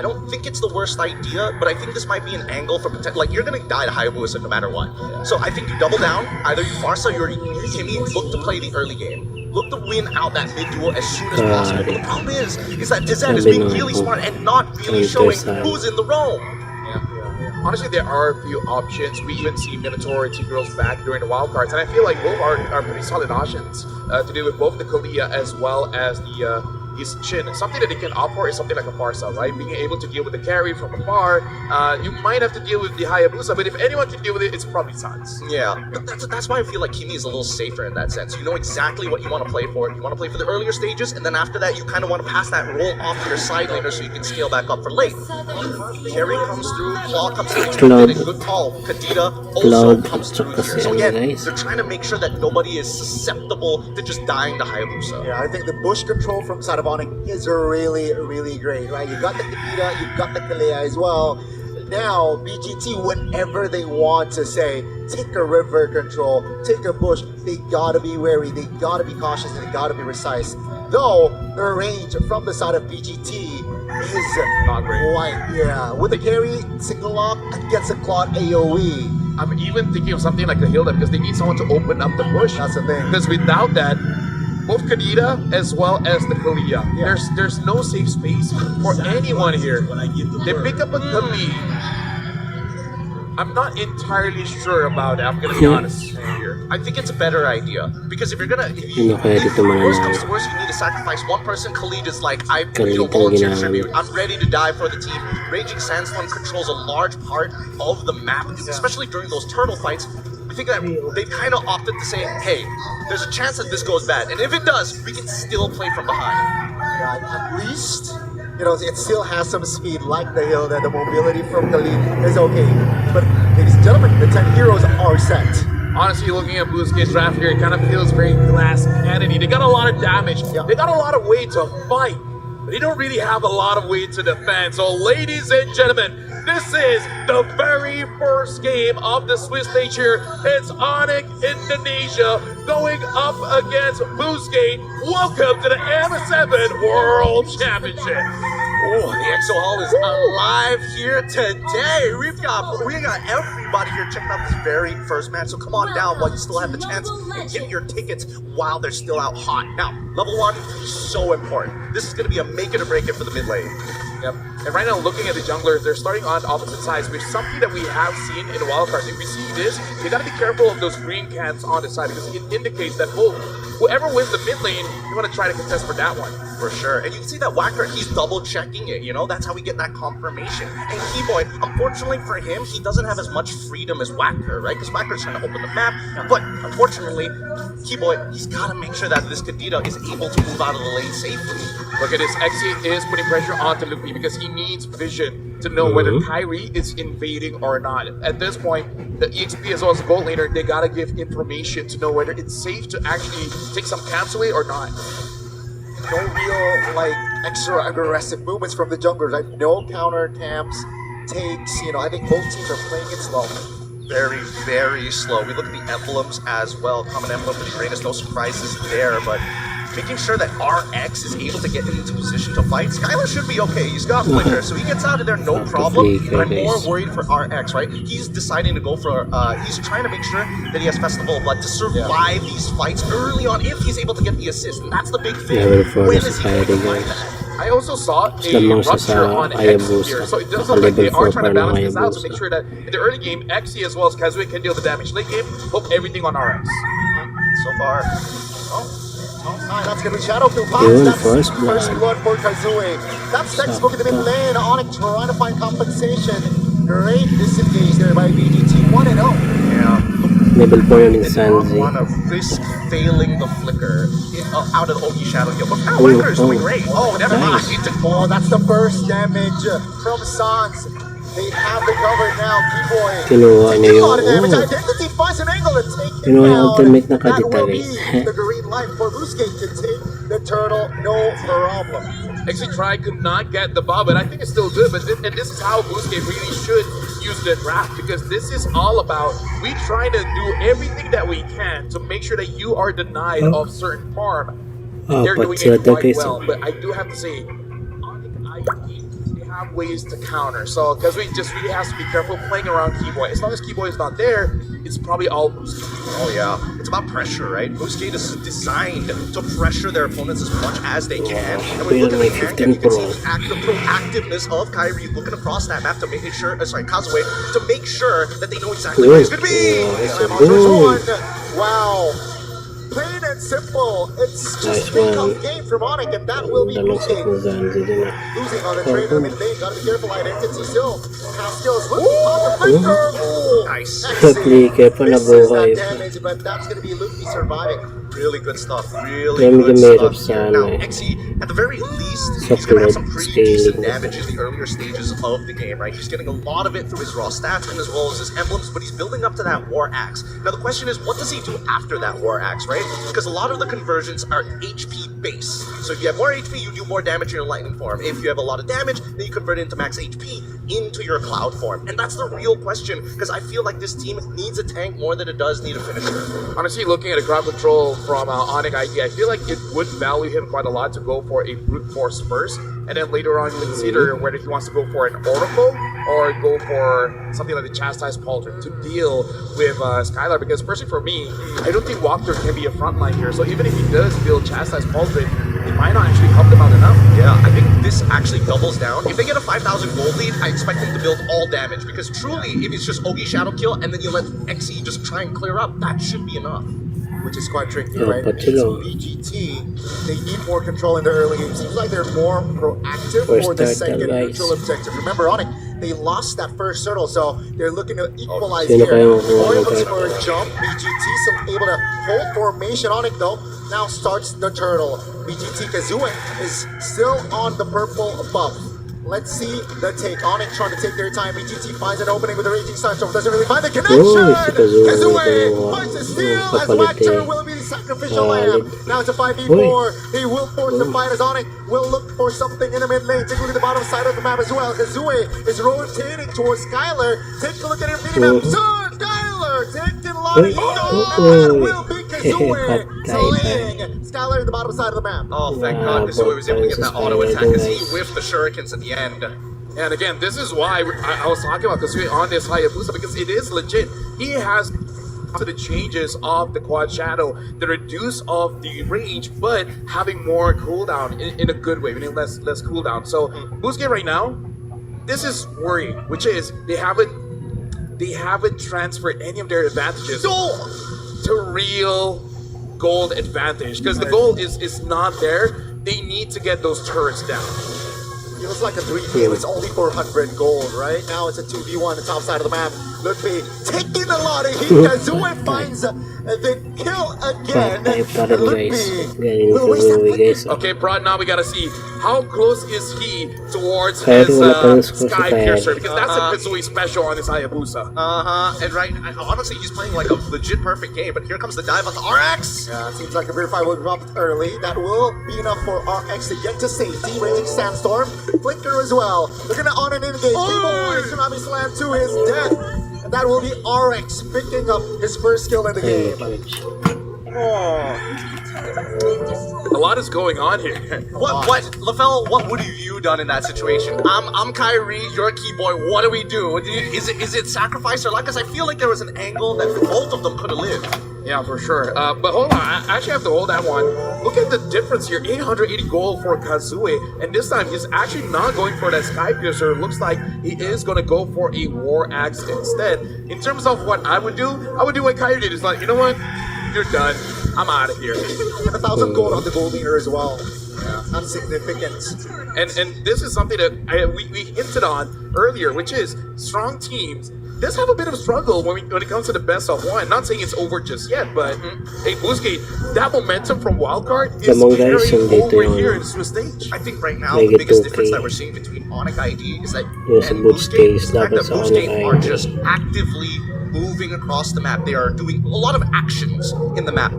don't think it's the worst idea, but I think this might be an angle for potential. Like, you're gonna die to Hayabusa no matter what. So I think you double down. Either you Farsa or you Timmy, look to play the early game. Look to win out that mid duel as soon as possible. But the problem is that Dezette is being really smart and not really showing who's in the roam. Honestly, there are a few options. We even see Minotaur and T-Girls back during the wild cards, and I feel like both are pretty solid options to do with both the Kalia as well as the his chin. Something that he can opt for is something like a Parcel, right? Being able to deal with the carry from afar. You might have to deal with the Hayabusa, but if anyone can deal with it, it's probably Sans. Yeah, but that's why I feel like Kimi is a little safer in that sense. You know exactly what you want to play for. You want to play for the earlier stages, and then after that, you kind of want to pass that roll off to your side laner so you can scale back up for late. Carry comes through, Claw comes through, Cloud. and a good call. Kadita also Cloud comes through at here. saka So si again, guys. they're trying to make sure that nobody is susceptible to just dying to Hayabusa. Yeah, I think the bush control from side of Onyx is really, really great, right? You got the Kadita, you've got the Kalea as well. Now, BGT, whenever they want to say, take a river control, take a bush, they gotta be wary, they gotta be cautious, and they gotta be precise. Though, the range from the side of BGT is Not great. quite, yeah. With the carry, single lock against a Claude AoE. I'm even thinking of something like the Hilda because they need someone to open up the bush. That's the thing. Because without that, both Kadita as well as the Kalia, Yeah. there's no safe space for anyone here. They pick up a Kami. I'm not entirely sure about it. I'm gonna be honest here. I think it's a better idea because if you're gonna, Ano kaya dito worst comes to mananalo? worst, you need to sacrifice one person. Khalid is like, I Khalid ang volunteer ginamit. tribute. I'm ready to die for the team. Raging Sandstorm controls a large part of the map, especially during those turtle fights. I think that they kind of opted to say, hey, there's a chance that this goes bad, and if it does, we can still play from behind. Yeah, at least, you know, it still has some speed like the Hilda. The mobility from Khalid is okay. But, ladies and gentlemen, the 10 heroes are set. Honestly, looking at Blue Skin draft here, it kind of feels very glass cannony. They got a lot of damage. Yeah. They got a lot of way to fight. But they don't really have a lot of way to defend. So, ladies and gentlemen, this is the very first game of the Swiss stage here. It's Onyx Indonesia going up against Boosgate. Welcome to the M7 World Championship. Oh, the EXO Hall is alive here today. We got everybody here checking out this very first match. So come on down while you still have the chance and get your tickets while they're still out hot. Now, level 1 is so important. This is going to be a make it or break it for the mid lane. Yep. And right now, looking at the junglers, they're starting on opposite sides, which is something that we have seen in wildcards. If we see this, you gotta be careful of those green cans on the side because it indicates that whoever wins the mid lane, you want to try to contest for that one. For sure. And you can see that Whacker, he's double checking it, you know? That's how we get that confirmation. And Keyboy, unfortunately for him, he doesn't have as much freedom as Whacker, right? Because Whacker's trying to open the map. But unfortunately, Keyboy, he's got to make sure that this Kadita is able to move out of the lane safely. Look at this, Exi is putting pressure onto Luffy because he needs vision to know whether Kyrie is invading or not. At this point, the EXP as well as the gold laner, they gotta give information to know whether it's safe to actually take some camps away or not. No real, like, extra aggressive movements from the junglers. Like, no counter camps, takes, you know, I think both teams are playing it slow. Very, very slow. We look at the emblems as well. Common emblem for the Uranus, no surprises there, but making sure that RX is able to get into position to fight. Skylar should be okay. He's got flicker, so he gets out of there no problem. But I'm more worried for RX, right? He's deciding to go for, he's trying to make sure that he has Festival of Blood to survive these fights early on if he's able to get the assist. And that's the big thing. When is he going to find that? I also saw a Lamang siya rupture sa on X Hayabusa. here, so it does look like they Naka-level are 4 trying to pa ng balance this out to Hayabusa. make sure that in the early game, Xe as well as Kazue can deal the damage. Late game, hope everything on RX. So far, That's gonna be Shadow through Yun, That's first blood. first blood for Kazue. That's textbook in the mid lane. Onyx trying to find compensation. Great disengage there by BGT 1-0. yeah. Level 4 yun in Did not Sanji. want to risk failing the flicker out of the Ogi Shadow here. But now Oh, Whacker is doing oh. great. Oh, never Nice. mind. Oh, that's the first damage from Sans. They have the cover now. Keyboy Kinuha niya taking a yung lot of damage. oh. Identity finds an angle to take him Kinuha yung down. ultimate na That Kadita, will be guys. the green light for Boosgate to take the turtle. No problem. Xe try could not get the ball, but I think it's still good. But and this is how Boosgate really should use the draft because this is all about we trying to do everything that we can to make sure that you are denied of certain farm. They're doing Pat sila it quite guys. well, but I do have to say, they have ways to counter. So because we just really has to be careful playing around Keyboy. As long as Keyboy is not there, it's probably all Boosgate. Oh yeah, it's about pressure, right? Boostgate is designed to pressure their opponents as much as they can. And when you look at the hand, you can see the proactiveness of Kyrie looking across that map to make sure, Kazue, to make sure that they know exactly where he's going to be. Oh, that's a Time on good. one. Wow. Plain and and simple. It's Nice just a one. tough game from Onyx, and that will be Dalawang losing. sakugan din na. Losing on the train in mid lane. Gotta be careful. Identity still has skills. Looking on the flicker. Oh, Nice. Flicker pa na misses buhay. that damage, but that's gonna be Luffy surviving. Really good stuff. Really Dami good gamerap stuff sa here. ano Now, eh. Exy, at the very least, Sa he's going to have some plot pretty decent scaling. damage in the earlier stages of the game, right? He's getting a lot of it through his raw stats and as well as his emblems, but he's building up to that War Axe. Now, the question is, what does he do after that War Axe, right? Because a lot of the conversions are HP based. So if you have more HP, you do more damage in your Lightning form. If you have a lot of damage, then you convert it into max HP into your Cloud form. And that's the real question, because I feel like this team needs a tank more than it does need a finisher. Honestly, looking at the crowd control from Onyx ID, I feel like it would value him quite a lot to go for a brute force first, and then later on consider whether he wants to go for an Oracle or go for something like the Chastised Pauldron to deal with Skylar. Because personally for me, I don't think Walker can be a frontline here. So even if he does build Chastised Pauldron, it might not actually help them out enough. Yeah, I think this actually doubles down. If they get a 5,000 gold lead, I expect them to build all damage, because truly, if it's just Ogi Shadow Kill and then you let Xe just try and clear up, that should be enough. Which is quite tricky, Yeah, right? but It's you know- BGT, they need more control in the early game. Seems like they're more proactive First for the start, second guys. neutral objective. Remember, Onyx, they lost that first turtle, so they're looking to equalize Sino here. kayong Roy kuha looks ng for a jump. BGT still able to hold formation. Onyx, though, now starts the turtle. BGT Kazue is still on the purple buff. Let's see the take. Onyx trying to take their time. BGT finds an opening with a Raging Sunstorm. Doesn't really find the connection. Oh, si Kazue. Kazue finds the steal as Papalit Wactor eh. will be the sacrificial Papalit. lamb. Now it's a 5v4. They will force the fight as Onyx will look for something in the mid lane. Take a look at the bottom side of the map as well. Kazue is rotating towards Skylar. Take a look at her mini map. Skylar taking a lot of heat. It will be Kazue slaying Skylar in the bottom side of the map. Oh, thank Wow, God, Kazue was able to get that both auto attack, because he guys. whiffed the shurikens at the end. And again, this is why I was talking about Kasui on this Hayabusa, because it is legit. He has to the changes of the Quad Shadow, the reduce of the range, but having more cooldown in a good way, meaning less cooldown. So Busquets right now, this is worrying, which is they haven't transferred any of their advantages to real gold advantage, because the gold is not there. They need to get those turrets down. It was like a 3v. It's only 400 gold, right? Now it's a 2v1 on the top side of the map. Luffy taking a lot of heat. Kazue finds the kill again. Patay pa rin guys. Galing will waste that Kazue guys. Okay, Brad, now we gotta see how close is he towards Kaya his wala pa rin score si Sky Kaya. Piercer, because that's a Kazui special on his Hayabusa. And honestly, he's playing like a legit perfect game, but here comes the dive on the RX. Yeah, seems like a Verify will drop it early. That will be enough for RX to get to safety. Raging Sandstorm, Flicker as well. They're gonna on and engage. Tsunami Slam to his death. And that will be RX picking up his first kill in the Hey, game. A lot is going on here. What, LaFell, what would have you done in that situation? I'm Kyrie, you're a key boy, what do we do? Is it sacrifice or luck? Because I feel like there was an angle that both of them could have lived. Yeah, for sure. But hold on, I actually have to hold that one. Look at the difference here, 880 gold for Kazue, and this time he's actually not going for that Sky Piercer. Looks like he is going to go for a War Axe instead. In terms of what I would do what Kyrie did. It's like, you know what? You're done. I'm out of here. 1,000 gold on the gold leader as well. Yeah, insignificant. And this is something that we hinted on earlier, which is strong teams does have a bit of a struggle when it comes to the best of one. Not saying it's over just yet, but hey, Busquets, that momentum from Wildcard is Among guys, carrying hindi over ito here yung in Swiss stage. I think right now Make the it biggest okay. difference that we're seeing between Onyx ID is that Yes, and Busquets Busquets is the fact laban that sa Busquets Onyx are ID. just actively moving across the map. They are doing a lot of actions in the map.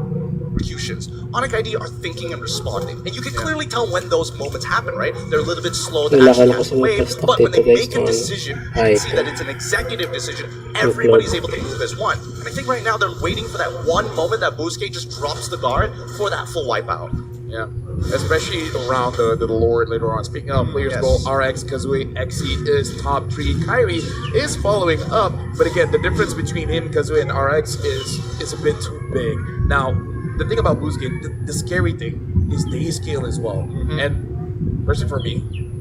Executions. Onyx ID are thinking and responding, and you can clearly tell when those moments happen, right? They're a little bit slow to Wala actually ka na catch the kasi wave, magpa-stock but when they dito, guys, make a on decision, you can see item. that it's an executive decision. Everybody's able to move as one, and I think right now they're waiting for that one moment that Busquets just drops the guard for that full wipeout. Yeah, especially around the Lord later on. Speaking of players, Yes. goal RX, Kazue, Xe is top 3. Kyrie is following up, but again, the difference between him, Kazue, and RX is a bit too big. Now, the thing about Busquets, the scary thing is they scale as well. And personally for me,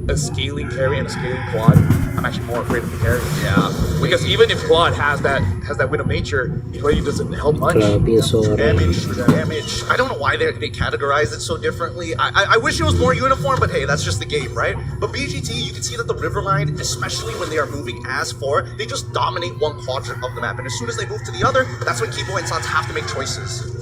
a scaling carry and a scaling quad, I'm actually more afraid of the carry. Yeah, because even if quad has that win of nature, it really doesn't help much. Grabe yung Sora. Damage. I don't know why they categorize it so differently. I wish it was more uniform, but hey, that's just the game, right? But BGT, you can see that the Riverline, especially when they are moving as 4, they just dominate one quadrant of the map. And as soon as they move to the other, that's when Kibo and Sans have to make choices.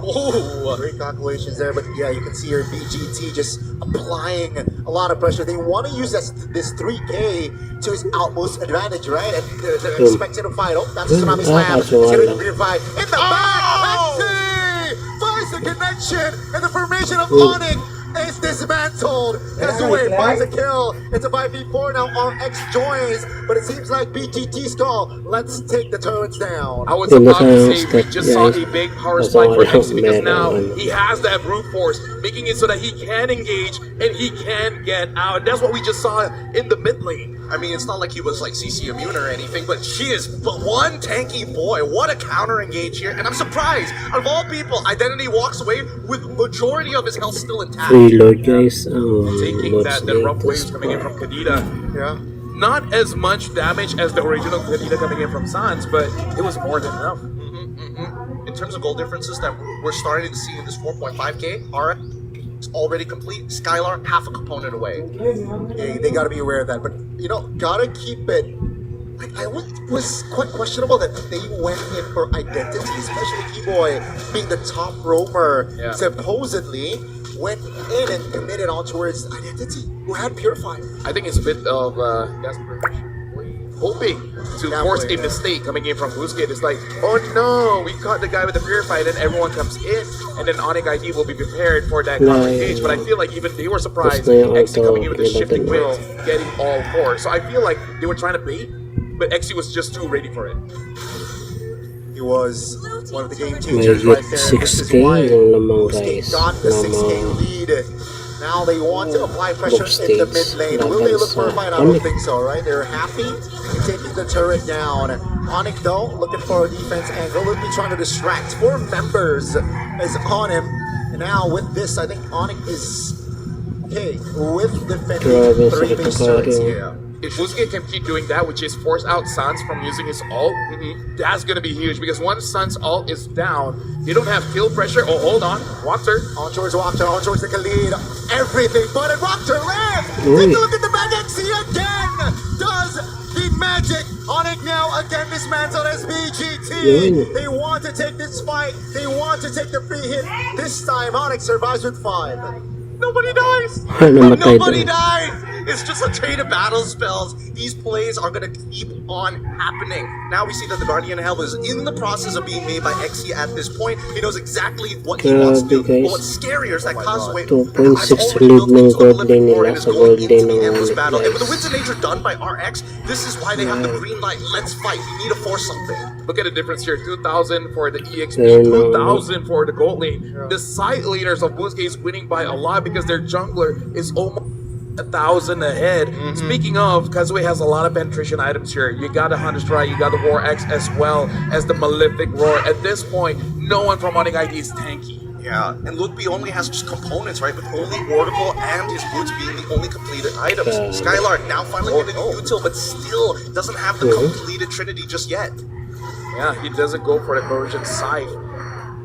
Oh, great calculations there, but yeah, you can see here BGT just applying a lot of pressure. They want to use this 3K to his utmost advantage, right? And they're expecting to fight. Oh, that's a Tsunami Slam. It's going to be revive in the back. Lexi finds the connection, and the formation of Onyx is dismantled. Kazue finds a kill. It's a 5v4 now. RX joins, but it seems like BGT's call. Let's take the turrets down. I was about to say we just saw a big power spike for X because now he has that brute force, making it so that he can engage and he can get out. That's what we just saw in the mid lane. I mean, it's not like he was like CC immune or anything, but she is one tanky boy. What a counter engage here. And I'm surprised, out of all people, Identity walks away with majority of his health still intact. Reload, guys. Taking that rough waves coming in from Kadita. Yeah. Not as much damage as the original Kadita coming in from Sans, but it was more than enough. In terms of goal differences that we're starting to see in this 4.5K, RX is already complete. Skylar, half a component away. Yeah, they got to be aware of that, but you know, gotta keep it. I was quite questionable that they went in for identity, especially Keyboy being the top roamer. Yeah. Supposedly went in and committed on towards identity, who had Purify. I think it's a bit of desperation. Hoping to force a mistake coming in from Boosket. It's like, oh no, we caught the guy with the Purify, then everyone comes in, and then Onyx ID will be prepared for that counter engage. But I feel like even they were surprised, XC coming in with the shifting winds, getting all 4. So I feel like they were trying to bait, but XC was just too ready for it. He was one of the game changers right there. This is 6K why lang naman, Boosket guys. got the 6K lead. Now they want to apply pressure in the mid lane. Will they look for a fight? I don't think so, right? They're happy in taking the turret down. Onyx, though, looking for a defense angle. Will be trying to distract. 4 members is on him. And now with this, I think Onyx is okay with defending 3 base turrets here. If Boosket can keep doing that, which is force out Sans from using his ult, that's going to be huge because once Sans' ult is down, they don't have kill pressure. Oh, hold on. Walker. On towards Walker, on towards the Khalid. Everything but it. Walker lands. Take a look at the magic. See again. Does the magic. Onyx now again dismantled as BGT. They want to take this fight. They want to take the free hit. This time, Onyx survives with 5. Nobody dies! Namatay Nobody daw. dies! It's just a trade of battle spells. These plays are gonna keep on happening. Now we see that the Guardian Hell is in the process of being made by XE at this point. He knows exactly what he wants to do. Grabe, But guys. what's scarier is that Cosway 2.6 lead ng gold lane nila sa gold lane ng Onyx, battle. And with the guys. Winds of Nature done by RX, this is why they have the green light. Let's fight. We need to force something. Look at the difference here. 2,000 for the EXP, Fair enough. 2,000 for the gold lane. The side leaders of Boosket is winning by a lot because their jungler is almost 1,000 ahead. Speaking of, Kazue has a lot of penetration items here. You got the Hunter Strike, you got the War X as well as the Malefic Roar. At this point, no one from Onyx ID is tanky. Yeah, and Ludwig only has just components, right? With only Oracle and his boots being the only completed items. Skylark now finally getting a util, but still doesn't have the completed Trinity just yet. Yeah, he doesn't go for the Corrosion Scythe,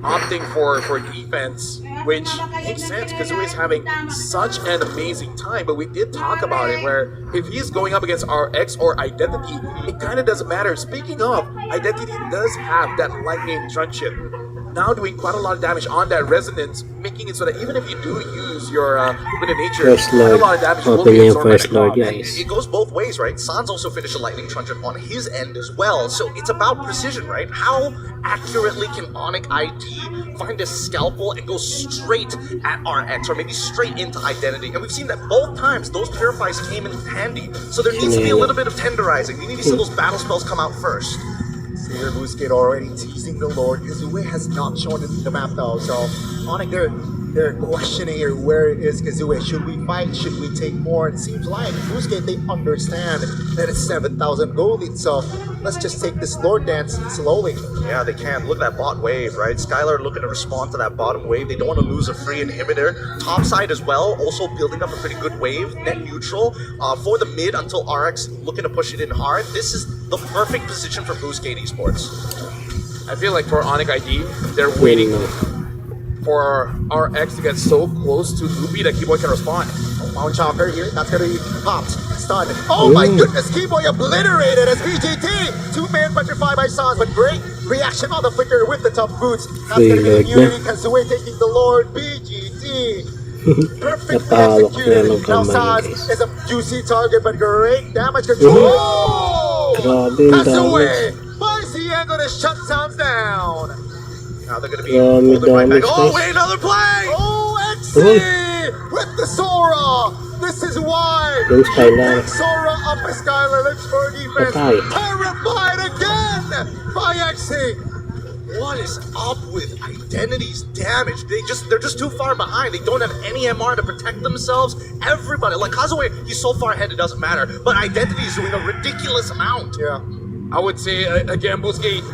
opting for defense, which makes sense because he's having such an amazing time. But we did talk about it, where if he's going up against RX or Identity, it kind of doesn't matter. Speaking of, Identity does have that lightning truncheon, now doing quite a lot of damage on that resonance, making it so that even if you do use your Wind of Nature, First quite a Lord. lot of damage will Open be yung absorbed by First the Lord, comp. guys. It goes both ways, right? Sans also finished a lightning truncheon on his end as well. So it's about precision, right? How accurately can Onyx ID find a scalpel and go straight at RX or maybe straight into Identity? And we've seen that both times those purifies came in handy. So there needs to be a little bit of tenderizing. We need to see those battle spells come out first. Here, Boosket already teasing the Lord. Kazue has not shown it in the map though, so Onyx, they're they're questioning here where is Kazue. Should we fight? Should we take more? It seems like Busquets, they understand that it's 7,000 gold lead, so let's just take this Lord Dance slowly. Yeah, they can. Look at that bot wave, right? Skylar looking to respond to that bottom wave. They don't want to lose a free inhibitor. Top side as well, also building up a pretty good wave. Net neutral for the mid until RX looking to push it in hard. This is the perfect position for Boostgate Esports. I feel like for Onyx ID, they're waiting for RX to get so close to Loopy that Keyboy can respond. Mount Chopper here, that's gonna be popped, stunned. Oh my goodness, Keyboy obliterated as BGT! Two-man petrified by Sans, but great reaction on the flicker with the tough boots. That's gonna be immunity, Kazue taking the Lord, BGT. Perfectly executed. Now Sans is a juicy target, but great damage control. Kazue! Marciengo to shut Sans down. Now they're going to be holding right back. Oh, wait, another play! Oh, XC with the Sora. This is why you pick Sora up as Skylar looks for defense. Terrified again by XC. What is up with Identity's damage? They're just too far behind. They don't have any MR to protect themselves. Everybody, like Kazue, he's so far ahead it doesn't matter. But Identity is doing a ridiculous amount. Yeah. I would say again, Busquets,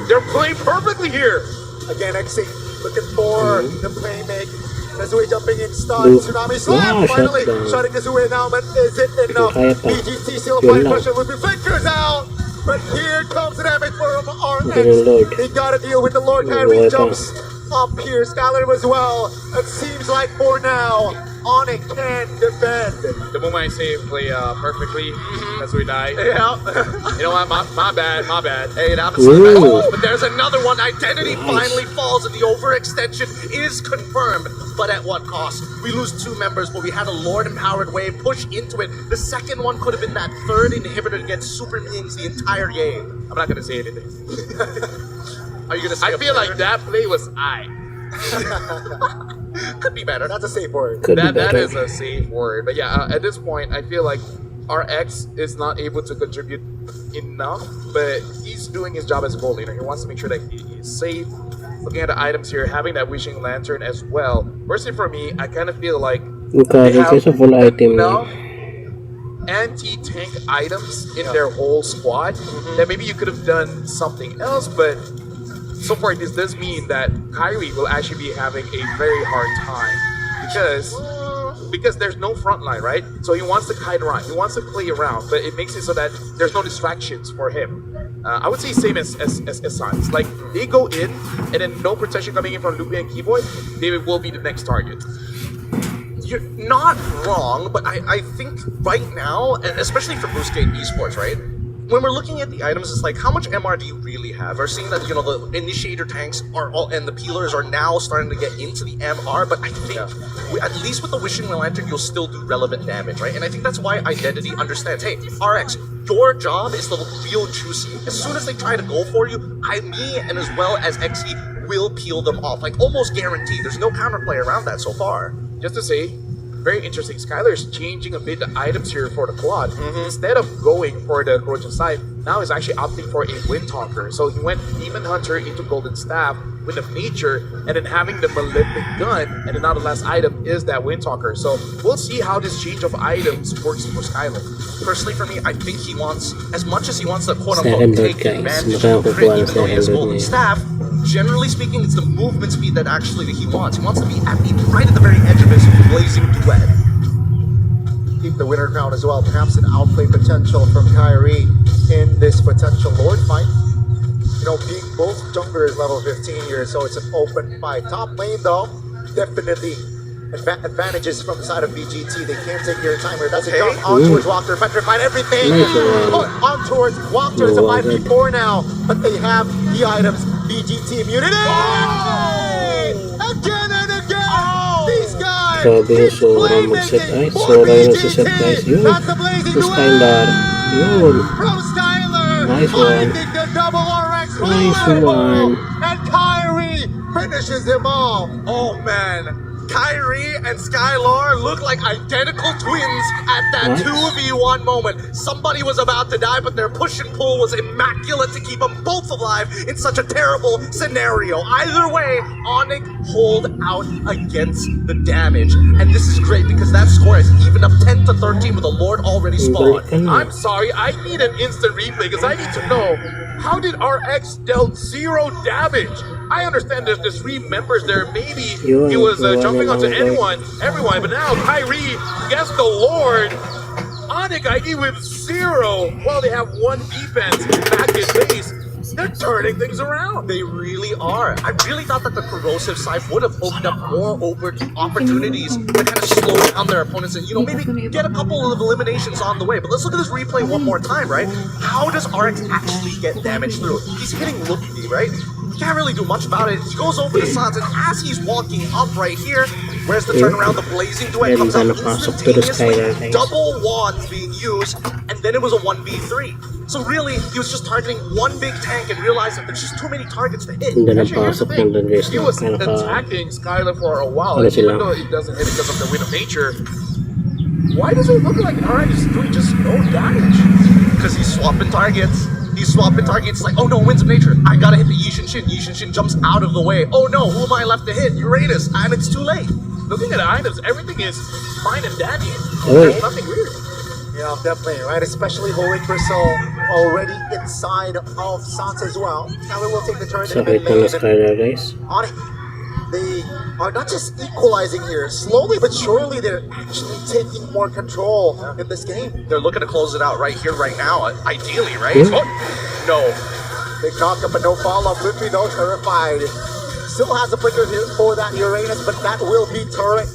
they're playing perfectly here. Again, XC looking for the playmate. Kazue jumping in, stun, Tsunami Slam, finally shutting Kazue down, but is it enough? BGT still applying pressure, Loopy flickers out, but here comes the damage for RX. They gotta deal with the Lord. Kyrie jumps up here, Skylar as well. It seems like for now, Onyx can defend. The moment I say play perfectly, that's where we die. Yeah. You know what? My bad. Hey, it happens to the best of us, but there's another one. Identity finally falls, and the overextension is confirmed. But at what cost? We lose 2 members, but we had a Lord-empowered wave push into it. The second one could have been that third inhibitor to get super minions the entire game. I'm not gonna say anything. Are you gonna say I feel like that play was could be better. That's a safe word. That is a safe word. But yeah, at this point, I feel like RX is not able to contribute enough, but he's doing his job as a goal leader. He wants to make sure that he is safe. Looking at the items here, having that Wishing Lantern as well. Personally, for me, I kind of feel like they have enough anti-tank items in their whole squad that maybe you could have done something else, but so far this does mean that Kyrie will actually be having a very hard time because there's no front line, right? So he wants to kite around, he wants to play around, but it makes it so that there's no distractions for him. I would say same as Sans. Like, they go in, and then no protection coming in from Loopy and Keyboy, they will be the next target. You're not wrong, but I think right now, and especially for Boostgate Esports, right? When we're looking at the items, it's like, how much MR do you really have? We're seeing that, you know, the initiator tanks are all, and the peelers are now starting to get into the MR, but I think at least with the Wishing Lantern, you'll still do relevant damage, right? And I think that's why Identity understands, hey, RX, your job is the real juicy. As soon as they try to go for you, me and as well as XE will peel them off, like almost guaranteed. There's no counterplay around that so far. Just to say, very interesting. Skylar is changing a bit the items here for the Claude. Instead of going for the Corrosion Scythe, now he's actually opting for a Windtalker. So he went Demon Hunter into Golden Staff with the Nature, and then having the Malefic Gun, and then now the last item is that Windtalker. So we'll see how this change of items works for Skylar. Personally, for me, I think he wants, as much as he wants to quote-unquote take advantage of the crit, even though he has Golden Staff, generally speaking, it's the movement speed that actually he wants. He wants to be right at the very edge of his blazing duet. Keep the winner crown as well. Perhaps an outplay potential from Kyrie in this potential Lord fight. You know, being both junglers level 15 here, so it's an open fight. Top lane though, definitely advantages from the side of BGT. They can't take their time here. That's a jump on towards Walker, petrified everything. On towards Walker, it's a 5v4 now, but they have the items. BGT immunity! Again and again! These guys! Grabe yung Sora mag-set guys. Sora yung nasa-set guys. Yun. Sa Skylar. Yun. From Skylar! Nice one. The double RX Nice one. And Kyrie finishes him off. Oh man, Kyrie and Skylar look like identical twins at that 2v1 moment. Somebody was about to die, but their push and pull was immaculate to keep them both alive in such a terrible scenario. Either way, Onyx hold out against the damage. And this is great because that score is even up 10 to 13 with the Lord already spawned. I'm sorry, I need an instant replay because I need to know, how did RX dealt 0 damage? I understand there's 3 members there, maybe he was jumping onto everyone, but now Kyrie gets the Lord. Onyx ID with 0, while they have 1 defense back in base. They're turning things around. They really are. I really thought that the corrosive side would have opened up more opportunities to kind of slow down their opponents and, you know, maybe get a couple of eliminations on the way. But let's look at this replay one more time, right? How does RX actually get damage through? He's hitting Loopy, right? He can't really do much about it. He goes over to Sans, and as he's walking up right here, where's the turnaround? The blazing duet comes out instantaneously. Double wands being used, and then it was a 1v3. So really, he was just targeting one big tank and realized that there's just too many targets to hit. He was attacking Skylar for a while, and even though it doesn't hit because of the Wind of Nature, why does it look like RX is doing just no damage? Because he's swapping targets. He's swapping targets like, oh no, Winds of Nature. I gotta hit the Yishin Shin. Yishin Shin jumps out of the way. Oh no, who am I left to hit? Uranus. And it's too late. Looking at the items, everything is fine and dandy. There's nothing weird. Yeah, definitely, right? Especially Holy Crystal already inside of Sans as well. Now we will take the turn in the lane. On it. They are not just equalizing here. Slowly but surely, they're actually taking more control in this game. They're looking to close it out right here, right now, ideally, right? Oh, no. Big knock up, but no follow-up. Luffy, though, terrified. Still has a flicker here for that Uranus, but that will be turret.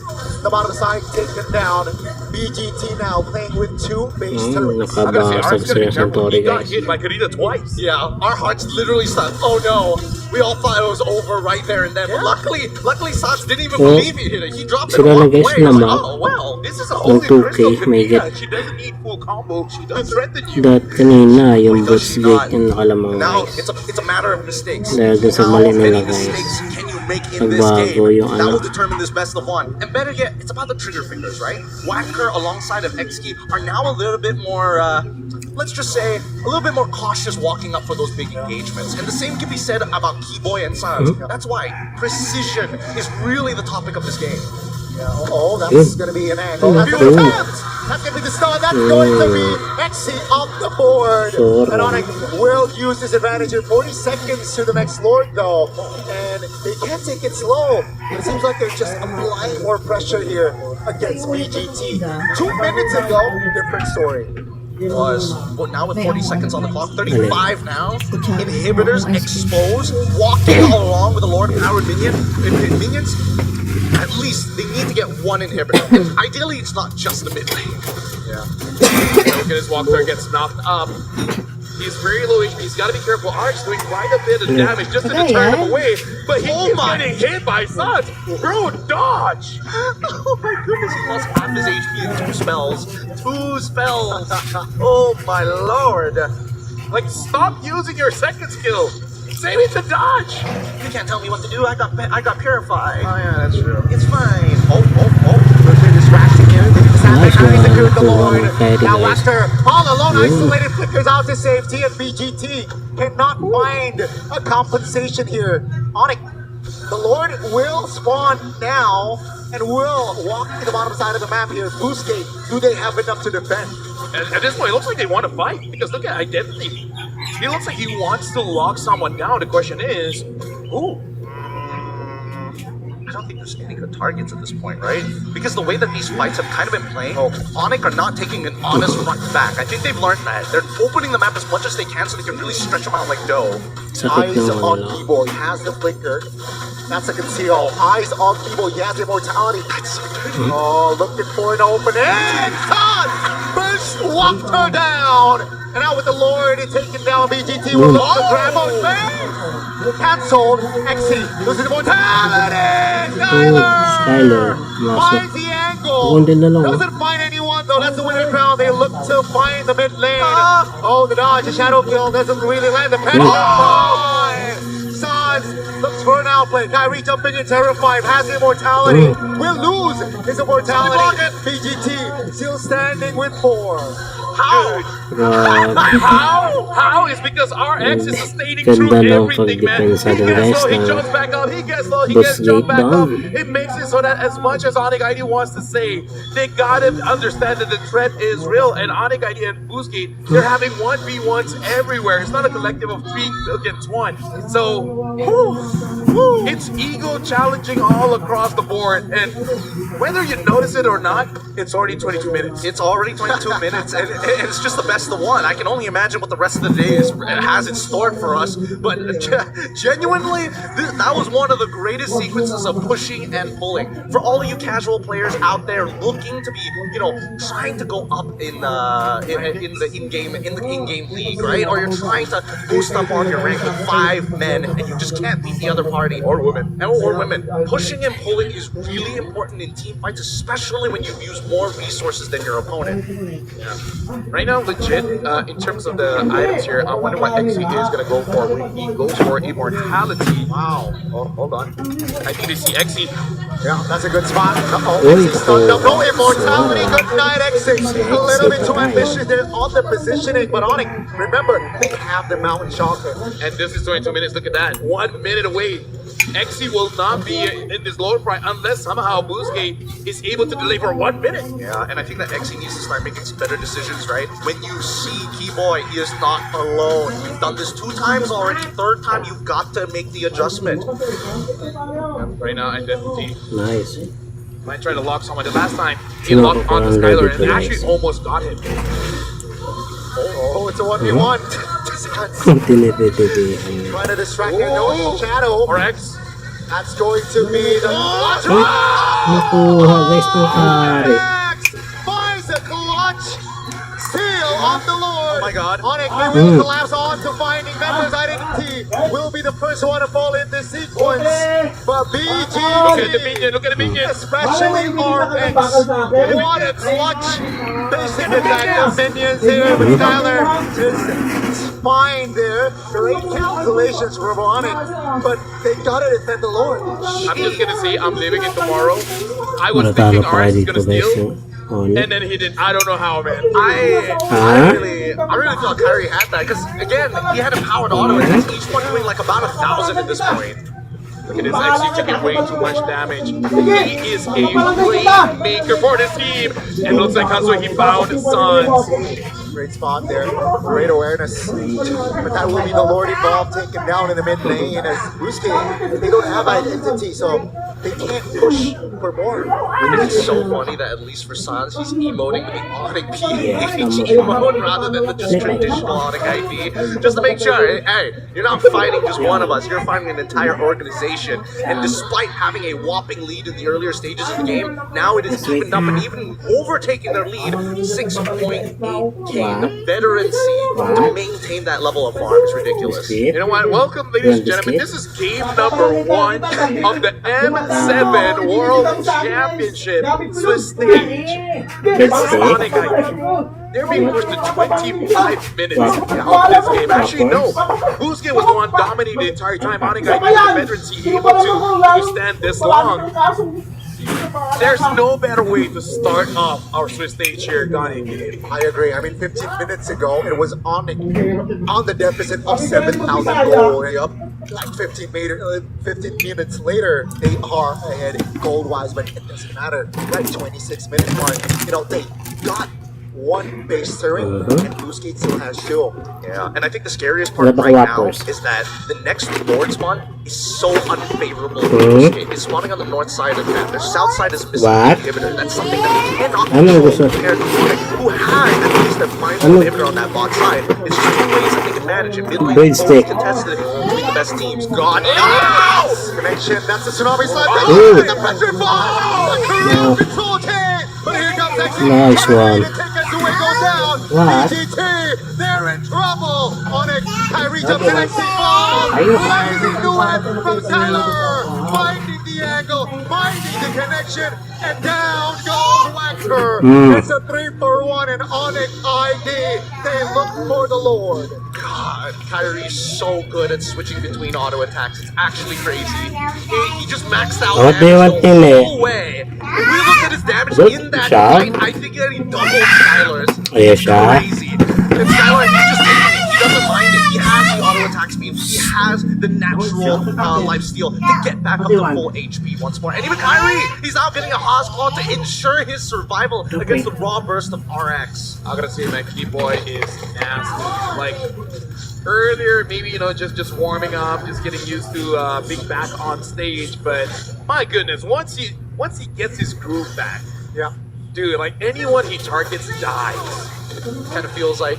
The bottom side taken down. BGT now playing with 2 base turrets. I gotta say, Art's gonna be careful. He got hit by Karina twice. Yeah, our hearts literally stopped. Oh no. We all thought it was over right there and then. But luckily Sas didn't even believe he hit it. He dropped it all the way. Like, oh well, this is a holy crystal Karina. She doesn't need full combo. She doesn't threaten you. Because she's not. Now it's a matter of mistakes. How many mistakes can you make in this game? That will determine this best of 1. And better yet, it's about the trigger fingers, right? Whacker alongside of Xkey are now a little bit more, let's just say, a little bit more cautious walking up for those big engagements. And the same can be said about Keyboy and Sans. That's why precision is really the topic of this game. Yeah, oh, that's going to be an angle. That's going to be the start. That's going to be Xkey off the board. And Onyx will use this advantage in 40 seconds to the next Lord, though. And they can't take it slow. It seems like they're just applying more pressure here against BGT. 2 minutes ago, different story. Was now with 40 seconds on the clock, 35 now. Inhibitors exposed, walking all along with the Lord powered minions. At least they need to get 1 inhibitor. And ideally, it's not just the mid lane. Yeah. Look at his walk there, gets knocked up. He's very low HP. He's got to be careful. Arch's doing quite a bit of damage just to deter him away. But he keeps getting hit by Sans. Bro, dodge! Oh my goodness, he lost half his HP in 2 spells. 2 spells! Oh my lord! Like, stop using your second skill. Save it to dodge. You can't tell me what to do. I got Purify. Oh yeah, that's true. It's fine. Oh. They're distracting here. They just have to secure the Lord. Now Whacker, all alone, isolated, flickers out to safety, and BGT cannot find a compensation here. Onyx, the Lord will spawn now and will walk to the bottom side of the map here. Boostgate, do they have enough to defend? At this point, it looks like they want to fight because look at identity. He looks like he wants to lock someone down. The question is, who? I don't think there's any good targets at this point, right? Because the way that these fights have kind of been playing, Onyx are not taking an honest front back. I think they've learned that. They're opening the map as much as they can so they can really stretch them out like dough. Eyes on Keyboy, he has the flicker. That's a conceal. Eyes on Keyboy, he has immortality. That's so dirty. Oh, looking for an opening. Sans! First walked her down. And now with the Lord taking down BGT, will look to grab on man. Cancelled. Xkey loses immortality. Skylar finds the angle. Doesn't find anyone though. That's the winner crown. They look to find the mid lane. Oh, the dodge, the shadow kill doesn't really land the pen. Sans looks for now outplay. Kyrie jumping in Terra 5 has immortality. Will lose his immortality. PGT still standing with 4. How? Grabe. How? Is because RX is sustaining through Ganda ng everything, man. pagdepensa He dun, gets guys, low, he na jumps back up, he gets low, he boss gets jump gate back up. down. It makes it so that as much as Onyx ID wants to say, they gotta understand that the threat is real. And Onyx ID and Boostgate, they're having 1v1s everywhere. It's not a collective of 3 against 1. So, it's ego challenging all across the board. And whether you notice it or not, it's already 22 minutes. It's already 22 minutes, and it's just the best of one. I can only imagine what the rest of the day has in store for us. But genuinely, that was one of the greatest sequences of pushing and pulling. For all of you casual players out there looking to be, trying to go up in the in-game league, right? Or you're trying to boost up on your rank with 5 men, and you just can't beat the other party or women. Pushing and pulling is really important in team fights, especially when you use more resources than your opponent. Right now, legit, in terms of the items here, I wonder what XE is going to go for. When he goes for immortality. Wow. Oh, hold on. I think they see XE. Yeah, that's a good spot. Uh-oh, Uy, Exit stunned up. No oh, immortality. so, Good night, Exit. A little bit too ambitious there on the positioning, but Onyx, remember, they have the Mountain Shocker. And this is 22 minutes. Look at that. 1 minute away. XE will not be in this lower price unless somehow Boostgate is able to delay for 1 minute. Yeah, and I think that XE needs to start making some better decisions, right? When you see Keyboy, he is not alone. You've done this 2 times already. 3rd time, you've got to make the adjustment. Right now, Identity Nice. might try to lock someone. The last time, he locked onto Skylar and actually almost got him. Oh, it's a 1v1. Tinititibihan. Trying to distract their nose shadow. RX. That's going to be the... Nakuha guys ng pare. Finds a clutch. Seal on the Lord. Oh my god. Onyx, they will collapse on to finding members' identity. Will be the first one to fall in this sequence. But BG, Look at the minion. Look at the minion. especially RX. What a clutch. Basic attack. The minions here with Tyler. Just fine there. Great calculations from Onyx. But they gotta defend the Lord. I'm just gonna say I'm leaving it tomorrow. I was Manatalo thinking pa RX is dito gonna guys. steal, and then he did. I don't know how, man. I really thought Kyrie had that because again he had a powered auto and each one doing like about 1,000 at this point. Look at this. XE taking way too much damage. He is a rainmaker for the team. And looks like Hanzo he found Suns. Great spot there. Great awareness. But that will be the Lord involved, taken down in the mid lane. As Ruski, they don't have identity, so they can't push for more. It's so funny that at least for Sans, he's emoting with the Onyx PH emote rather than the just traditional Onyx ID. Just to make sure, hey, you're not fighting just one of us, you're fighting an entire organization. And despite having a whopping lead in the earlier stages of the game, now it is evened up and even overtaking their lead 6.8k. The veterancy to maintain that level of farm is ridiculous. You know what? Welcome, ladies and gentlemen. This is game number 1 of the M7 World Championship Swiss stage. Good Onyx stage. ID. They're being pushed to 25 minutes of this game. Actually, no. Boostgate was the one dominating the entire time. Onyx ID with the veterancy able to stand this long. There's no better way to start off our Swiss stage here, Gani. I agree. I mean, 15 minutes ago, it was on the deficit of 7,000 gold. Yep. Like 15 minutes later, they are ahead gold-wise, but it doesn't matter. Right, 26 minutes mark. They got one base turret, and Boostgate still has two. Yeah, and I think the scariest part right now is that the next Lord spawn is so unfavorable for Boostgate. It's spawning on the north side of the map. The south side is missing the inhibitor. That's something that you cannot control compared to Onyx, who has at least a final inhibitor on that bot side. It's just two ways that they can manage it. Mid lane is contested between the best teams. God, no! Connection, that's the tsunami slide. The pressure fall! The career control tank! But here comes XE. Nice one. Away goes down. BGT, they're in trouble. Onyx, Kyrie jumps in XE falls. Blazing duet from Tyler. Finding the angle, finding the connection, and down goes Waxer. It's a 3-for-1 and Onyx ID. They look for the Lord. God, Kyrie's so good at switching between auto attacks. It's actually crazy. He just maxed out Oh, they want damage the him, whole way. If we look at his damage Good in that shot. fight, I think that he doubled Skylar's. Ayan siya. Crazy. And Skylar, he doesn't mind it. He has the auto attack speed. He has the natural life steal to get back up to full HP once more. And even Kyrie, he's now getting a Haas Claw to ensure his survival against the raw burst of RX. I gotta say, man, Keyboy is nasty. Like earlier, maybe just warming up, just getting used to being back on stage. But my goodness, once he gets his groove back, Yeah. dude, like anyone he targets dies. Kind of feels like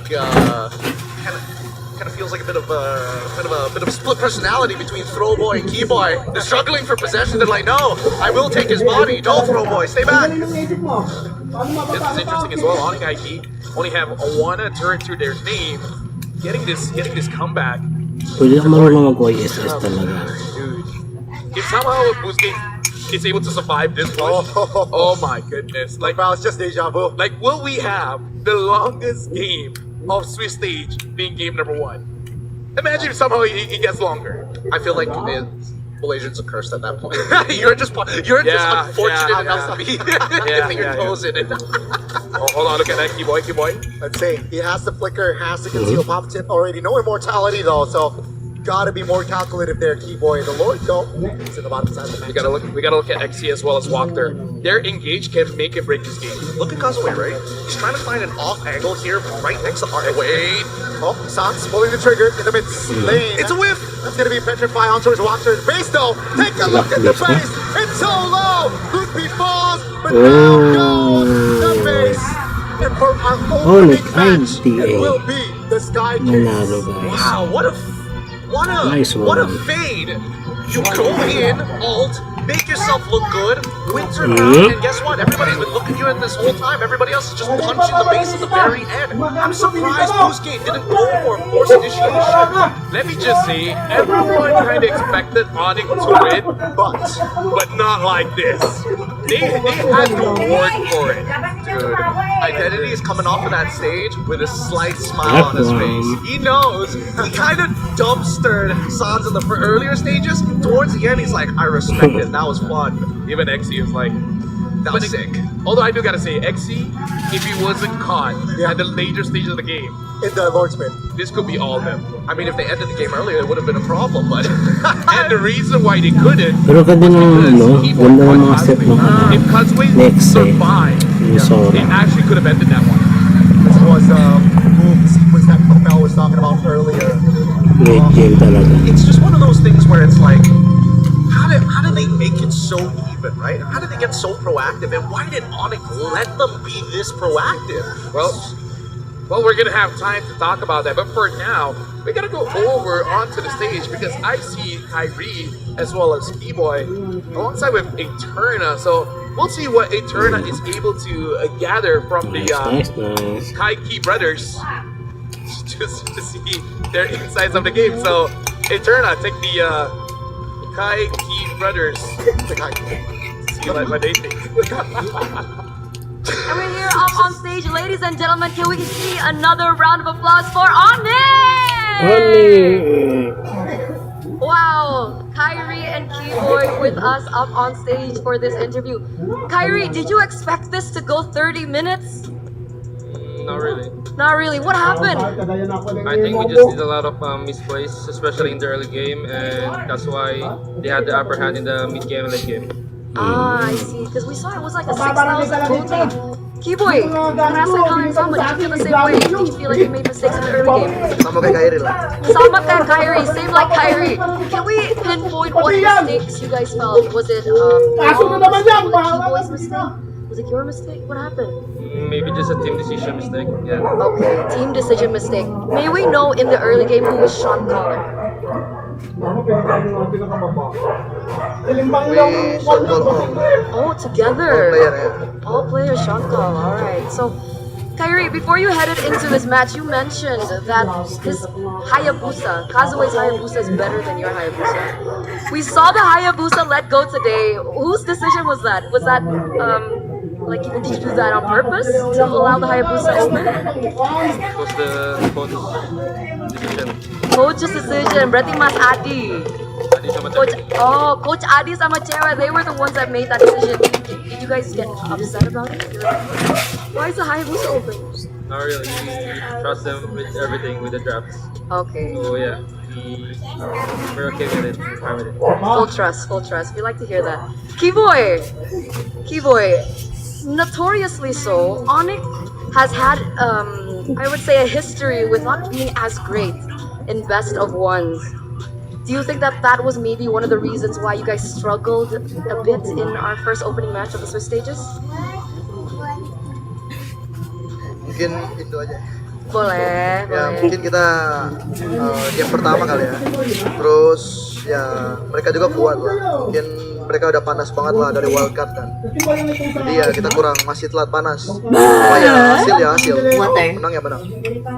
feels like a bit of a split personality between Throwboy and Keyboy. They're struggling for possession. They're like, no, I will take his body. No, Throwboy, stay back. This is interesting as well. Onyx ID only have one turret to their name. Getting this comeback, Pwede ka marunong mag-OSS talaga. dude. If somehow Busquets is able to survive this push, oh my goodness! Like, Wow, it's just deja vu. like will we have the longest game of Swiss stage being game number 1? Imagine if somehow he gets longer. I feel like Malaysians are cursed at that point. you're just unfortunate enough to be dipping your toes in it. Oh, hold on, look at that, Keyboy. Let's see. He has the flicker, has to conceal pop tip already. No immortality though, so gotta be more calculative there, Keyboy. The Lord though, it's in the bottom side of the match. We gotta look at XC as well as Walker. Their engage can make or break this game. Look at Kazue, right? He's trying to find an off angle here, right next to RX. Wait. Oh, Sans pulling the trigger in the mid lane. It's a whiff. That's gonna be Petrify on towards Walker's base though. Take a look at the base. It's so low. Lupi falls, but now goes the base. And for our Holy opening match, IDA. it will be the Sky Nanalo, Kings. guys. Wow, what a Nice what a one. fade. You go in, ult, make yourself look good, winter round, Mhm. and guess what? Everybody's been looking at you in this whole time. Everybody else is just punching the base at the very end. I'm surprised Busquets didn't go for force initiation. Let me just say, everyone kind of expected Onyx to win, but not like this. They had to work for it. Dude, Identity is coming off of that stage with a slight smile on his face. He knows he kind of dumpstered Sans in the earlier stages. Towards the end, he's like, I respect it. That was fun. Even XC is like, That was sick. although I do gotta say, XC, if he wasn't caught at the later stage of the game, In the Lord's Pit. this could be all of them. I mean, if they ended the game earlier, it would have been a problem, but And the reason why they couldn't, Pero ganda ng ganda ng mga set ng if Kazue next survived, yung Sora. they actually could have ended that one. This was move sequence that Mel was talking about earlier. Great game talaga. it's just one of those things where it's like, how did they make it so even, right? How did they get so proactive? And why did Onyx let them be this proactive? Well, we're gonna have time to talk about that, but for now, we gotta go over onto the stage because I see Kyrie as well as Keyboy alongside with Eterna. So we'll see what Eterna is able to gather from the Nice. Kai Key brothers just to see their insights of the game. So Eterna, take the Kai Key brothers to see what they think. And we're here up on stage, ladies and gentlemen. Can we see another round of applause for Onyx? Wow, Kyrie and Keyboy with us up on stage for this interview. Kyrie, did you expect this to go 30 minutes? Not really. Not really. What happened? I think we just did a lot of misplays, especially in the early game, and that's why they had the upper hand in the mid game and late game. Ah, I see. Because we saw it was like a 6,000 total. Keyboy, when I said coming from, did you feel the same way? Did you feel like you made mistakes in the early game? Sama kay Kyrie lang. Sama kay Kyrie, same like Kyrie. Can we pinpoint what mistakes you guys felt? Was it Keyboy's mistake? Was it your mistake? What happened? Maybe just a team decision mistake. Yeah. Okay, team decision mistake. May we know in the early game who was shot caller? Oh, together. All players shot call. All right. So, Kyrie, before you headed into this match, you mentioned that his Hayabusa, Kazue's Hayabusa, is better than your Hayabusa. We saw the Hayabusa let go today. Whose decision was that? Was that like did you do that on purpose to allow the Hayabusa open? It was the opponent. decision. Coach's decision. Berarti Mas Adi. Adi sama Coach Adi sama Chewa, they were the ones that made that decision. Did you guys get upset about it? You're like, why is the Hayabusa open? Not really. We trust them with everything with the drafts. Okay. So yeah, we're okay with it. We're fine with it. Full trust, full trust. We like to hear that. Keyboy, notoriously so, Onyx has had, I would say, a history with not being as great in best of ones. Do you think that that was maybe one of the reasons why you guys struggled a bit in our first opening match of the Swiss stages? Mungkin itu aja. Boleh, Ya boleh. mungkin kita game pertama kali ya. Terus ya mereka juga kuat lah. Mungkin mereka udah panas banget lah dari wildcard kan. Jadi ya kita kurang masih telat panas. Cuma ya hasil. Menang ya menang.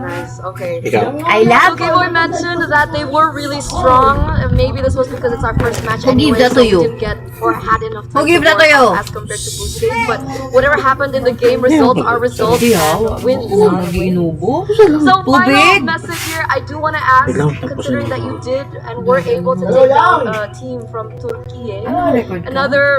Nice, okay. I love So Keyboy mentioned that they were really strong. And maybe this was because it's our first match Who anyway, gave that so to we you? didn't get or had enough time Who gave to that to warm you? up as compared to boost stage. But whatever happened in the game, results are results and wins. Inubo? So final Tubig? message here, I do want to ask, considering that you did and were able to take down a team from Turkey, another